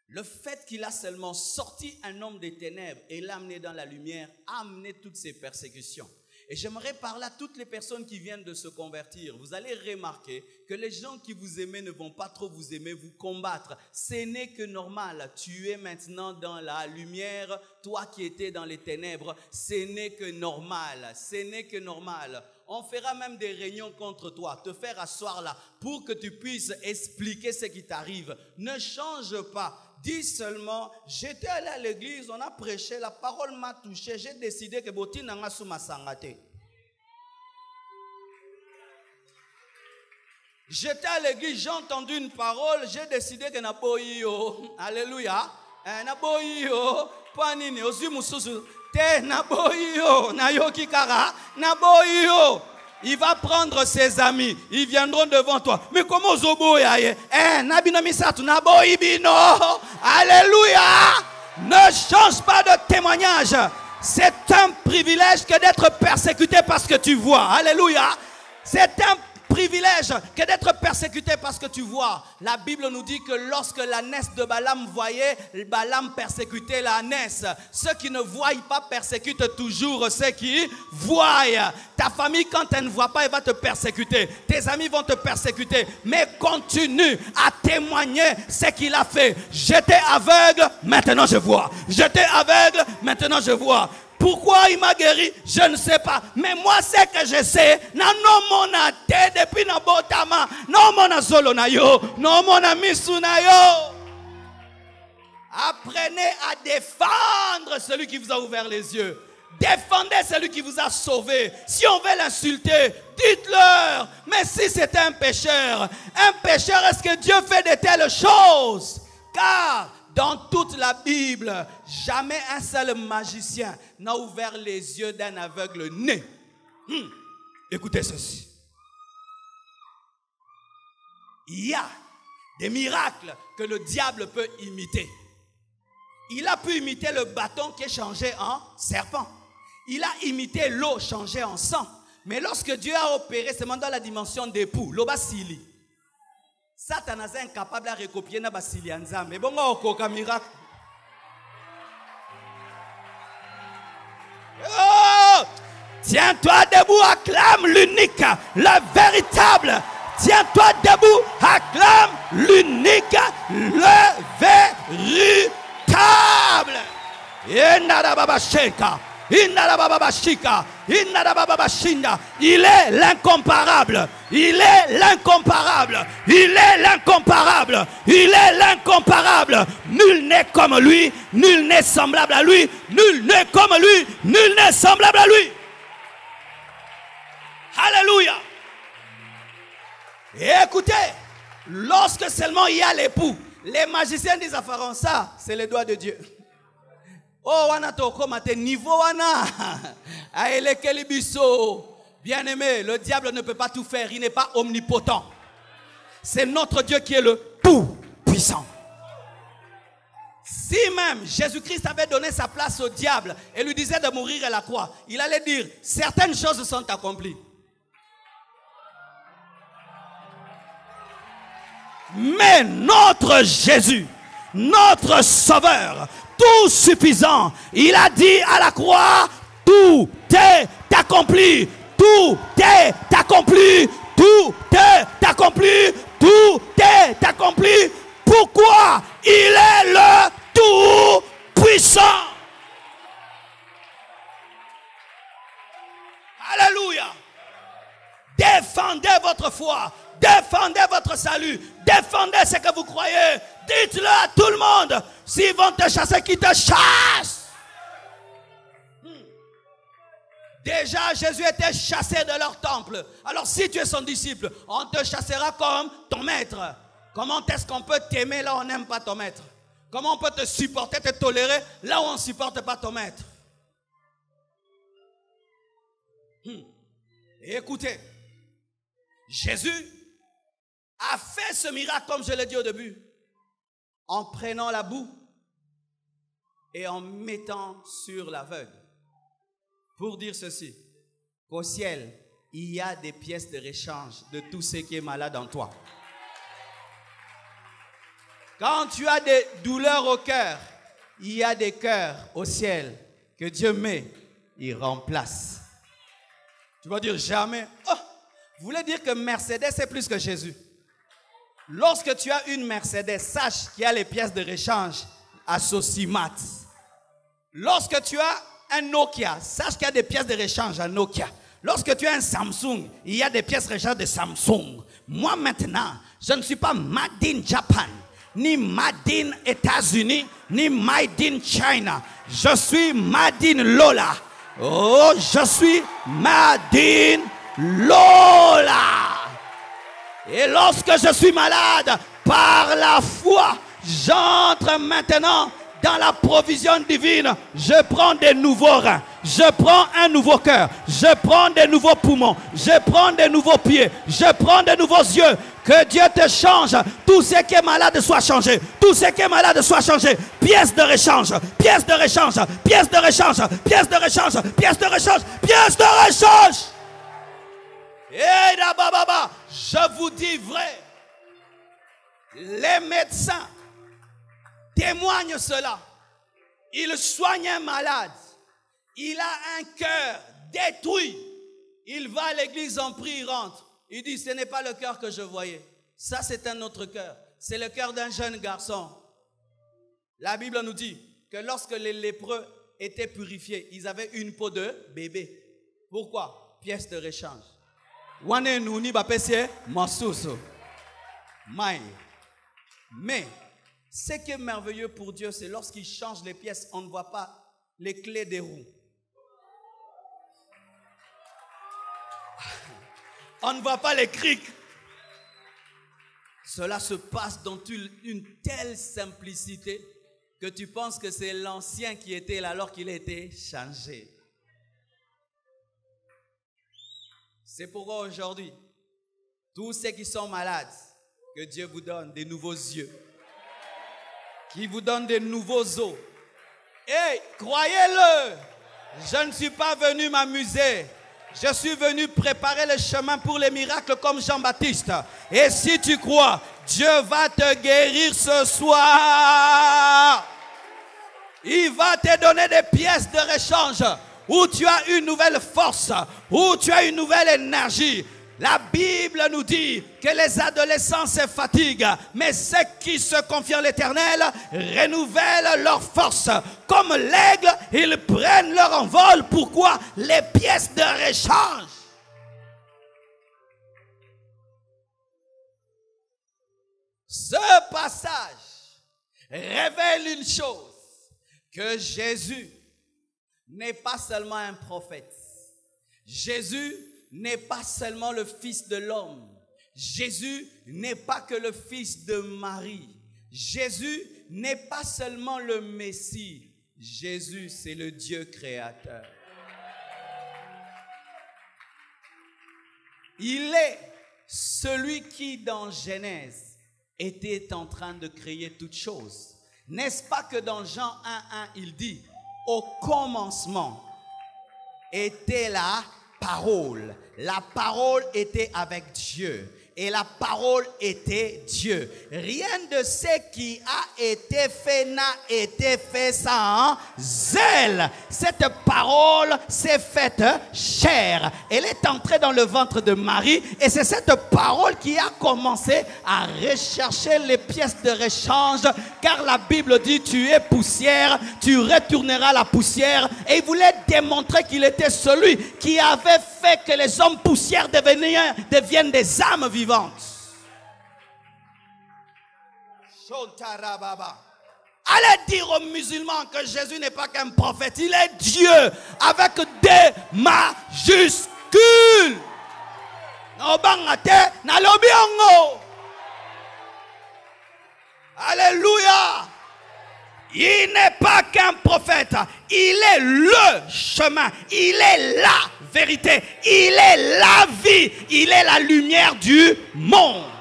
Le fait qu'il a seulement sorti un homme des ténèbres et l'a amené dans la lumière a amené toutes ces persécutions. Et j'aimerais parler à toutes les personnes qui viennent de se convertir. Vous allez remarquer que les gens qui vous aiment ne vont pas trop vous aimer, vous combattre. Ce n'est que normal. Tu es maintenant dans la lumière, toi qui étais dans les ténèbres. Ce n'est que normal. Ce n'est que normal. On fera même des réunions contre toi, te faire asseoir là pour que tu puisses expliquer ce qui t'arrive. Ne change pas. Dis seulement, j'étais allé à l'église, on a prêché, la parole m'a touché, j'ai décidé que Boti nanga souma sangate. J'étais à l'église, j'ai entendu une parole, j'ai décidé que naboyi yo. Alléluia. Naboyi yo. Panini ozu mususu. Te naboyi yo. Nayoki kara. Naboyi yo. Il va prendre ses amis. Ils viendront devant toi. Mais comment zobo yaye? Nabino misatu naboyi bino. Alléluia. Ne change pas de témoignage. C'est un privilège que d'être persécuté parce que tu vois. Alléluia. C'est un privilège que d'être persécuté parce que tu vois. La Bible nous dit que lorsque l'ânesse de Balaam voyait, Balaam persécutait l'ânesse. Ceux qui ne voient pas persécutent toujours ceux qui voient. Ta famille, quand elle ne voit pas, elle va te persécuter. Tes amis vont te persécuter. Mais continue à témoigner ce qu'il a fait. J'étais aveugle, maintenant je vois. J'étais aveugle, maintenant je vois. Pourquoi il m'a guéri? Je ne sais pas. Mais moi, ce que je sais, non mona te depuis na botama, non mona zolo na yo, non mona misu na yo. Apprenez à défendre celui qui vous a ouvert les yeux. Défendez celui qui vous a sauvé. Si on veut l'insulter, dites-leur. Mais si c'est un pécheur, est-ce que Dieu fait de telles choses? Car dans toute la Bible, jamais un seul magicien n'a ouvert les yeux d'un aveugle né. Écoutez ceci. Il y a des miracles que le diable peut imiter. Il a pu imiter le bâton qui est changé en serpent. Il a imité l'eau changée en sang. Mais lorsque Dieu a opéré seulement dans la dimension d'époux, l'obasili, Satan est incapable de recopier na basili nzambe. Mais bon, on a un miracle. Oh! Tiens-toi debout, acclame l'unique, le véritable. Tiens-toi debout, acclame l'unique, le véritable. Il est l'incomparable. Il est l'incomparable. Il est l'incomparable. Il est l'incomparable. Nul n'est comme lui. Nul n'est semblable à lui. Nul n'est comme lui. Nul n'est semblable à lui. Alléluia. Et écoutez, lorsque seulement il y a l'époux, les magiciens disent à Pharaon, ça, c'est le doigt de Dieu. Oh, wana toko mate niveau wana. Aelekeli biso. Bien-aimé, le diable ne peut pas tout faire, il n'est pas omnipotent. C'est notre Dieu qui est le tout-puissant. Si même Jésus-Christ avait donné sa place au diable et lui disait de mourir à la croix, il allait dire, certaines choses sont accomplies. Mais notre Jésus, notre Sauveur, tout suffisant, il a dit à la croix, tout est accompli, tout est accompli, tout est accompli, tout est accompli. Pourquoi? Il est le tout-puissant. Alléluia. Défendez votre foi, défendez votre salut, défendez ce que vous croyez. Dites-le à tout le monde. S'ils vont te chasser, qu'ils te chassent. Déjà, Jésus était chassé de leur temple. Alors, si tu es son disciple, on te chassera comme ton maître. Comment est-ce qu'on peut t'aimer là où on n'aime pas ton maître? Comment on peut te supporter, te tolérer, là où on ne supporte pas ton maître? Et écoutez, Jésus a fait ce miracle, comme je l'ai dit au début, en prenant la boue et en mettant sur l'aveugle. Pour dire ceci, qu'au ciel, il y a des pièces de réchange de tout ce qui est malade en toi. Quand tu as des douleurs au cœur, il y a des cœurs au ciel que Dieu met, il remplace. Tu vas dire jamais. Oh, vous voulez dire que Mercedes c'est plus que Jésus? Lorsque tu as une Mercedes, sache qu'il y a les pièces de réchange à Sosimat. Lorsque tu as un Nokia, sache qu'il y a des pièces de réchange à Nokia. Lorsque tu as un Samsung, il y a des pièces de réchange de Samsung. Moi maintenant, je ne suis pas made in Japan, ni made in États-Unis, ni made in China. Je suis made in Lola. Oh, je suis made in Lola. Et lorsque je suis malade, par la foi, j'entre maintenant dans la provision divine. Je prends des nouveaux reins, je prends un nouveau cœur, je prends des nouveaux poumons, je prends des nouveaux pieds, je prends des nouveaux yeux. Que Dieu te change. Tout ce qui est malade soit changé. Tout ce qui est malade soit changé. Pièce de réchange, pièce de réchange, pièce de réchange, pièce de réchange, pièce de réchange, pièce de réchange. Et là, je vous dis vrai, les médecins témoignent cela. Il soigne un malade, il a un cœur détruit, il va à l'église, en prie, il rentre, il dit ce n'est pas le cœur que je voyais, ça c'est un autre cœur, c'est le cœur d'un jeune garçon. La Bible nous dit que lorsque les lépreux étaient purifiés, ils avaient une peau de bébé. Pourquoi? Pièce de réchange. Mais ce qui est merveilleux pour Dieu, c'est lorsqu'il change les pièces, on ne voit pas les clés des roues. On ne voit pas les crics. Cela se passe dans une telle simplicité que tu penses que c'est l'ancien qui était là alors qu'il a été changé. C'est pourquoi aujourd'hui, tous ceux qui sont malades, que Dieu vous donne des nouveaux yeux, qui vous donne des nouveaux os. Et croyez-le, je ne suis pas venu m'amuser. Je suis venu préparer le chemin pour les miracles comme Jean-Baptiste. Et si tu crois, Dieu va te guérir ce soir. Il va te donner des pièces de réchange où tu as une nouvelle force, où tu as une nouvelle énergie. La Bible nous dit que les adolescents se fatiguent, mais ceux qui se confient en l'Éternel renouvellent leur force. Comme l'aigle, ils prennent leur envol. Pourquoi? Les pièces de réchange. Ce passage révèle une chose, que Jésus n'est pas seulement un prophète. Jésus n'est pas seulement le fils de l'homme. Jésus n'est pas que le fils de Marie. Jésus n'est pas seulement le Messie. Jésus, c'est le Dieu créateur. Il est celui qui, dans Genèse, était en train de créer toutes choses. N'est-ce pas que dans Jean 1:1, il dit, au commencement était la parole. La parole était avec Dieu. Et la parole était Dieu. Rien de ce qui a été fait n'a été fait sans zèle. Cette parole s'est faite chair. Elle est entrée dans le ventre de Marie. Et c'est cette parole qui a commencé à rechercher les pièces de réchange. Car la Bible dit, tu es poussière, tu retourneras la poussière. Et il voulait démontrer qu'il était celui qui avait fait que les hommes poussières deviennent des âmes vivantes. Allez dire aux musulmans que Jésus n'est pas qu'un prophète, il est Dieu avec des majuscules. Alléluia. Il n'est pas qu'un prophète, il est le chemin, il est la vérité, il est la vie, il est la lumière du monde.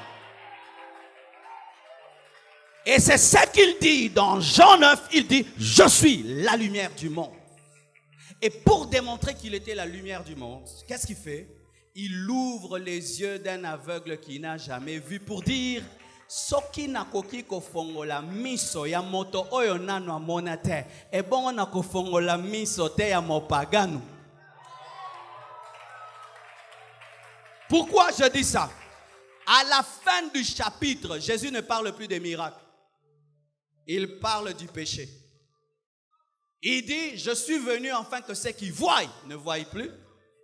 Et c'est ce qu'il dit dans Jean 9, il dit, je suis la lumière du monde. Et pour démontrer qu'il était la lumière du monde, qu'est-ce qu'il fait? Il ouvre les yeux d'un aveugle qui n'a jamais vu pour dire, soki nakoki kofongola miso ya moto oyo nano amona te, e bongo nakofongola miso te ya mopagano. Pourquoi je dis ça? À la fin du chapitre, Jésus ne parle plus des miracles. Il parle du péché. Il dit, je suis venu afin que ceux qui voient ne voient plus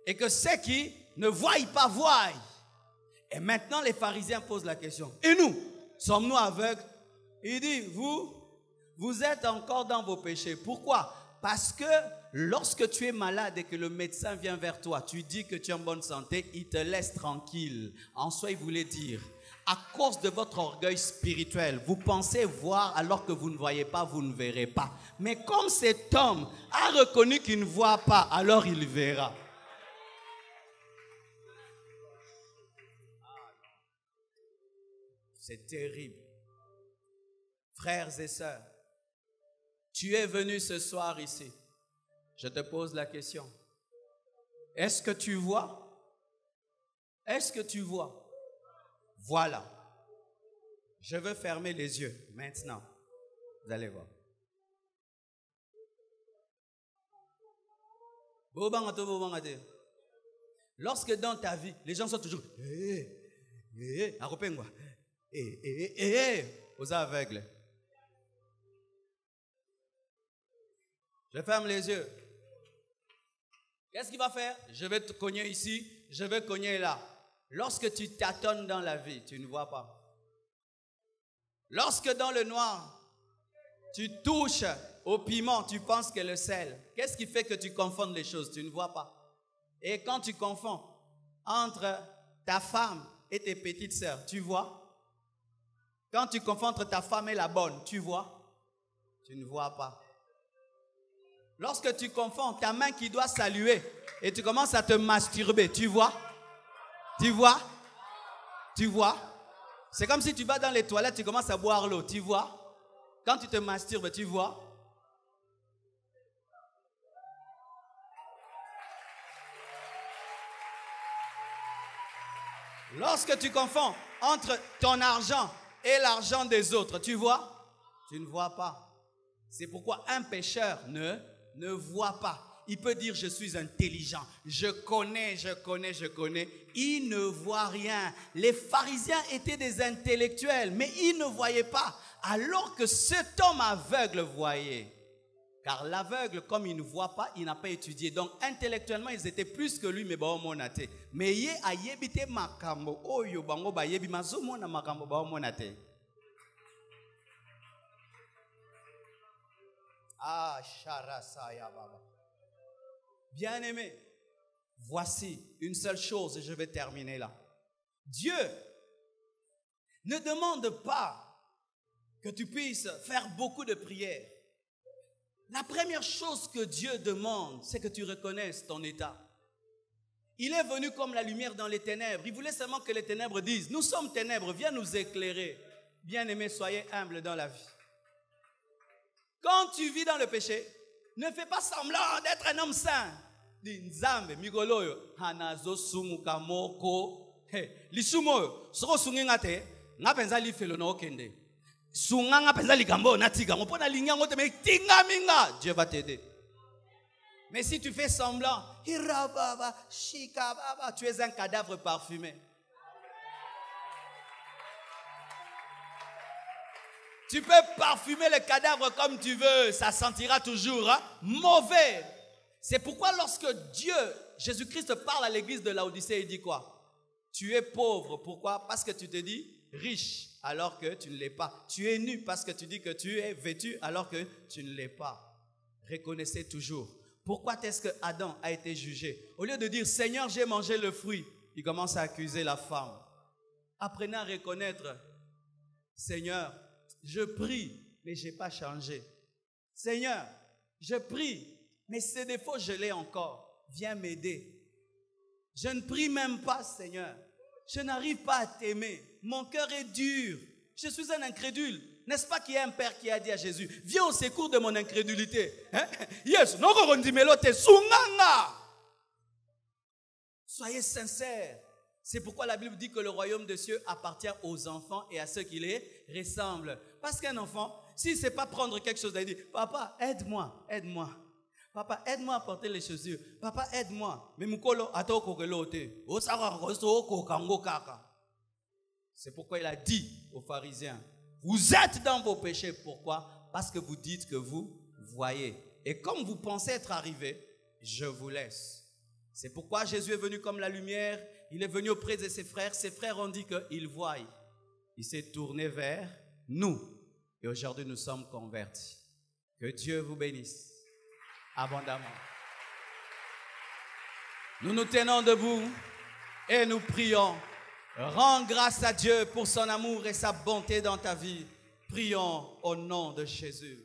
et que ceux qui ne voient pas voient. Et maintenant, les pharisiens posent la question. Et nous, sommes-nous aveugles? Il dit, vous êtes encore dans vos péchés. Pourquoi? Parce que lorsque tu es malade et que le médecin vient vers toi, tu dis que tu es en bonne santé, il te laisse tranquille. En soi, il voulait dire, à cause de votre orgueil spirituel, vous pensez voir alors que vous ne voyez pas, vous ne verrez pas. Mais comme cet homme a reconnu qu'il ne voit pas, alors il verra. C'est terrible. Frères et sœurs, tu es venu ce soir ici. Je te pose la question. Est-ce que tu vois? Est-ce que tu vois? Voilà. Je veux fermer les yeux maintenant. Vous allez voir. Lorsque dans ta vie, les gens sont toujours aux aveugles. Je ferme les yeux. Qu'est-ce qu'il va faire? Je vais te cogner ici, je vais cogner là. Lorsque tu tâtonnes dans la vie, tu ne vois pas. Lorsque dans le noir, tu touches au piment, tu penses que le sel. Qu'est-ce qui fait que tu confondes les choses? Tu ne vois pas. Et quand tu confonds entre ta femme et tes petites sœurs, tu vois? Quand tu confonds entre ta femme et la bonne, tu vois? Tu ne vois pas. Lorsque tu confonds ta main qui doit saluer et tu commences à te masturber, tu vois? Tu vois? Tu vois? C'est comme si tu vas dans les toilettes, tu commences à boire l'eau, tu vois? Quand tu te masturbes, tu vois? Lorsque tu confonds entre ton argent et l'argent des autres, tu vois? Tu ne vois pas. C'est pourquoi un pécheur ne voit pas. Il peut dire je suis intelligent, je connais. Il ne voit rien. Les pharisiens étaient des intellectuels, mais ils ne voyaient pas. Alors que cet homme aveugle voyait. Car l'aveugle, comme il ne voit pas, il n'a pas étudié. Donc intellectuellement, ils étaient plus que lui, mais ba omonate. Mais ye ayebite makambo oyo bango ba yebi mazomo na makambo ba omonate. Ah, Sharasaya Baba. Bien-aimé, voici une seule chose et je vais terminer là. Dieu ne demande pas que tu puisses faire beaucoup de prières. La première chose que Dieu demande, c'est que tu reconnaisses ton état. Il est venu comme la lumière dans les ténèbres. Il voulait seulement que les ténèbres disent, nous sommes ténèbres, viens nous éclairer. Bien-aimé, soyez humbles dans la vie. Quand tu vis dans le péché, ne fais pas semblant d'être un homme saint. Nzambe migoloyo hanazo sumuka moko lisumo soko sunginga te ngapenza lifelo na okende sunga ngapenza ligambo na tiga ngopona linyango te me tinga minga. Dieu va t'aider. Mais si tu fais semblant hirababa shikababa, tu es un cadavre parfumé. Tu peux parfumer le cadavre comme tu veux, ça sentira toujours mauvais. C'est pourquoi lorsque Dieu, Jésus-Christ parle à l'église de Laodicée, il dit quoi? Tu es pauvre, pourquoi? Parce que tu te dis riche alors que tu ne l'es pas. Tu es nu parce que tu dis que tu es vêtu alors que tu ne l'es pas. Reconnaissez toujours. Pourquoi est-ce que Adam a été jugé? Au lieu de dire Seigneur, j'ai mangé le fruit, il commence à accuser la femme. Apprenez à reconnaître, Seigneur, je prie, mais je n'ai pas changé. Seigneur, je prie, mais ces défauts, je l'ai encore. Viens m'aider. Je ne prie même pas, Seigneur. Je n'arrive pas à t'aimer. Mon cœur est dur. Je suis un incrédule. N'est-ce pas qu'il y a un père qui a dit à Jésus, viens au secours de mon incrédulité. Yes, soyez sincères. C'est pourquoi la Bible dit que le royaume des cieux appartient aux enfants et à ceux qui les ressemblent. Parce qu'un enfant, s'il ne sait pas prendre quelque chose, il dit, papa, aide-moi, aide-moi. Papa, aide-moi à porter les chaussures. Papa, aide-moi. Mais c'est pourquoi il a dit aux pharisiens, vous êtes dans vos péchés. Pourquoi? Parce que vous dites que vous voyez. Et comme vous pensez être arrivé, je vous laisse. C'est pourquoi Jésus est venu comme la lumière. Il est venu auprès de ses frères. Ses frères ont dit qu'ils voient. Il s'est tourné vers nous. Et aujourd'hui, nous sommes convertis. Que Dieu vous bénisse abondamment. Nous nous tenons debout et nous prions. Rends grâce à Dieu pour son amour et sa bonté dans ta vie. Prions au nom de Jésus.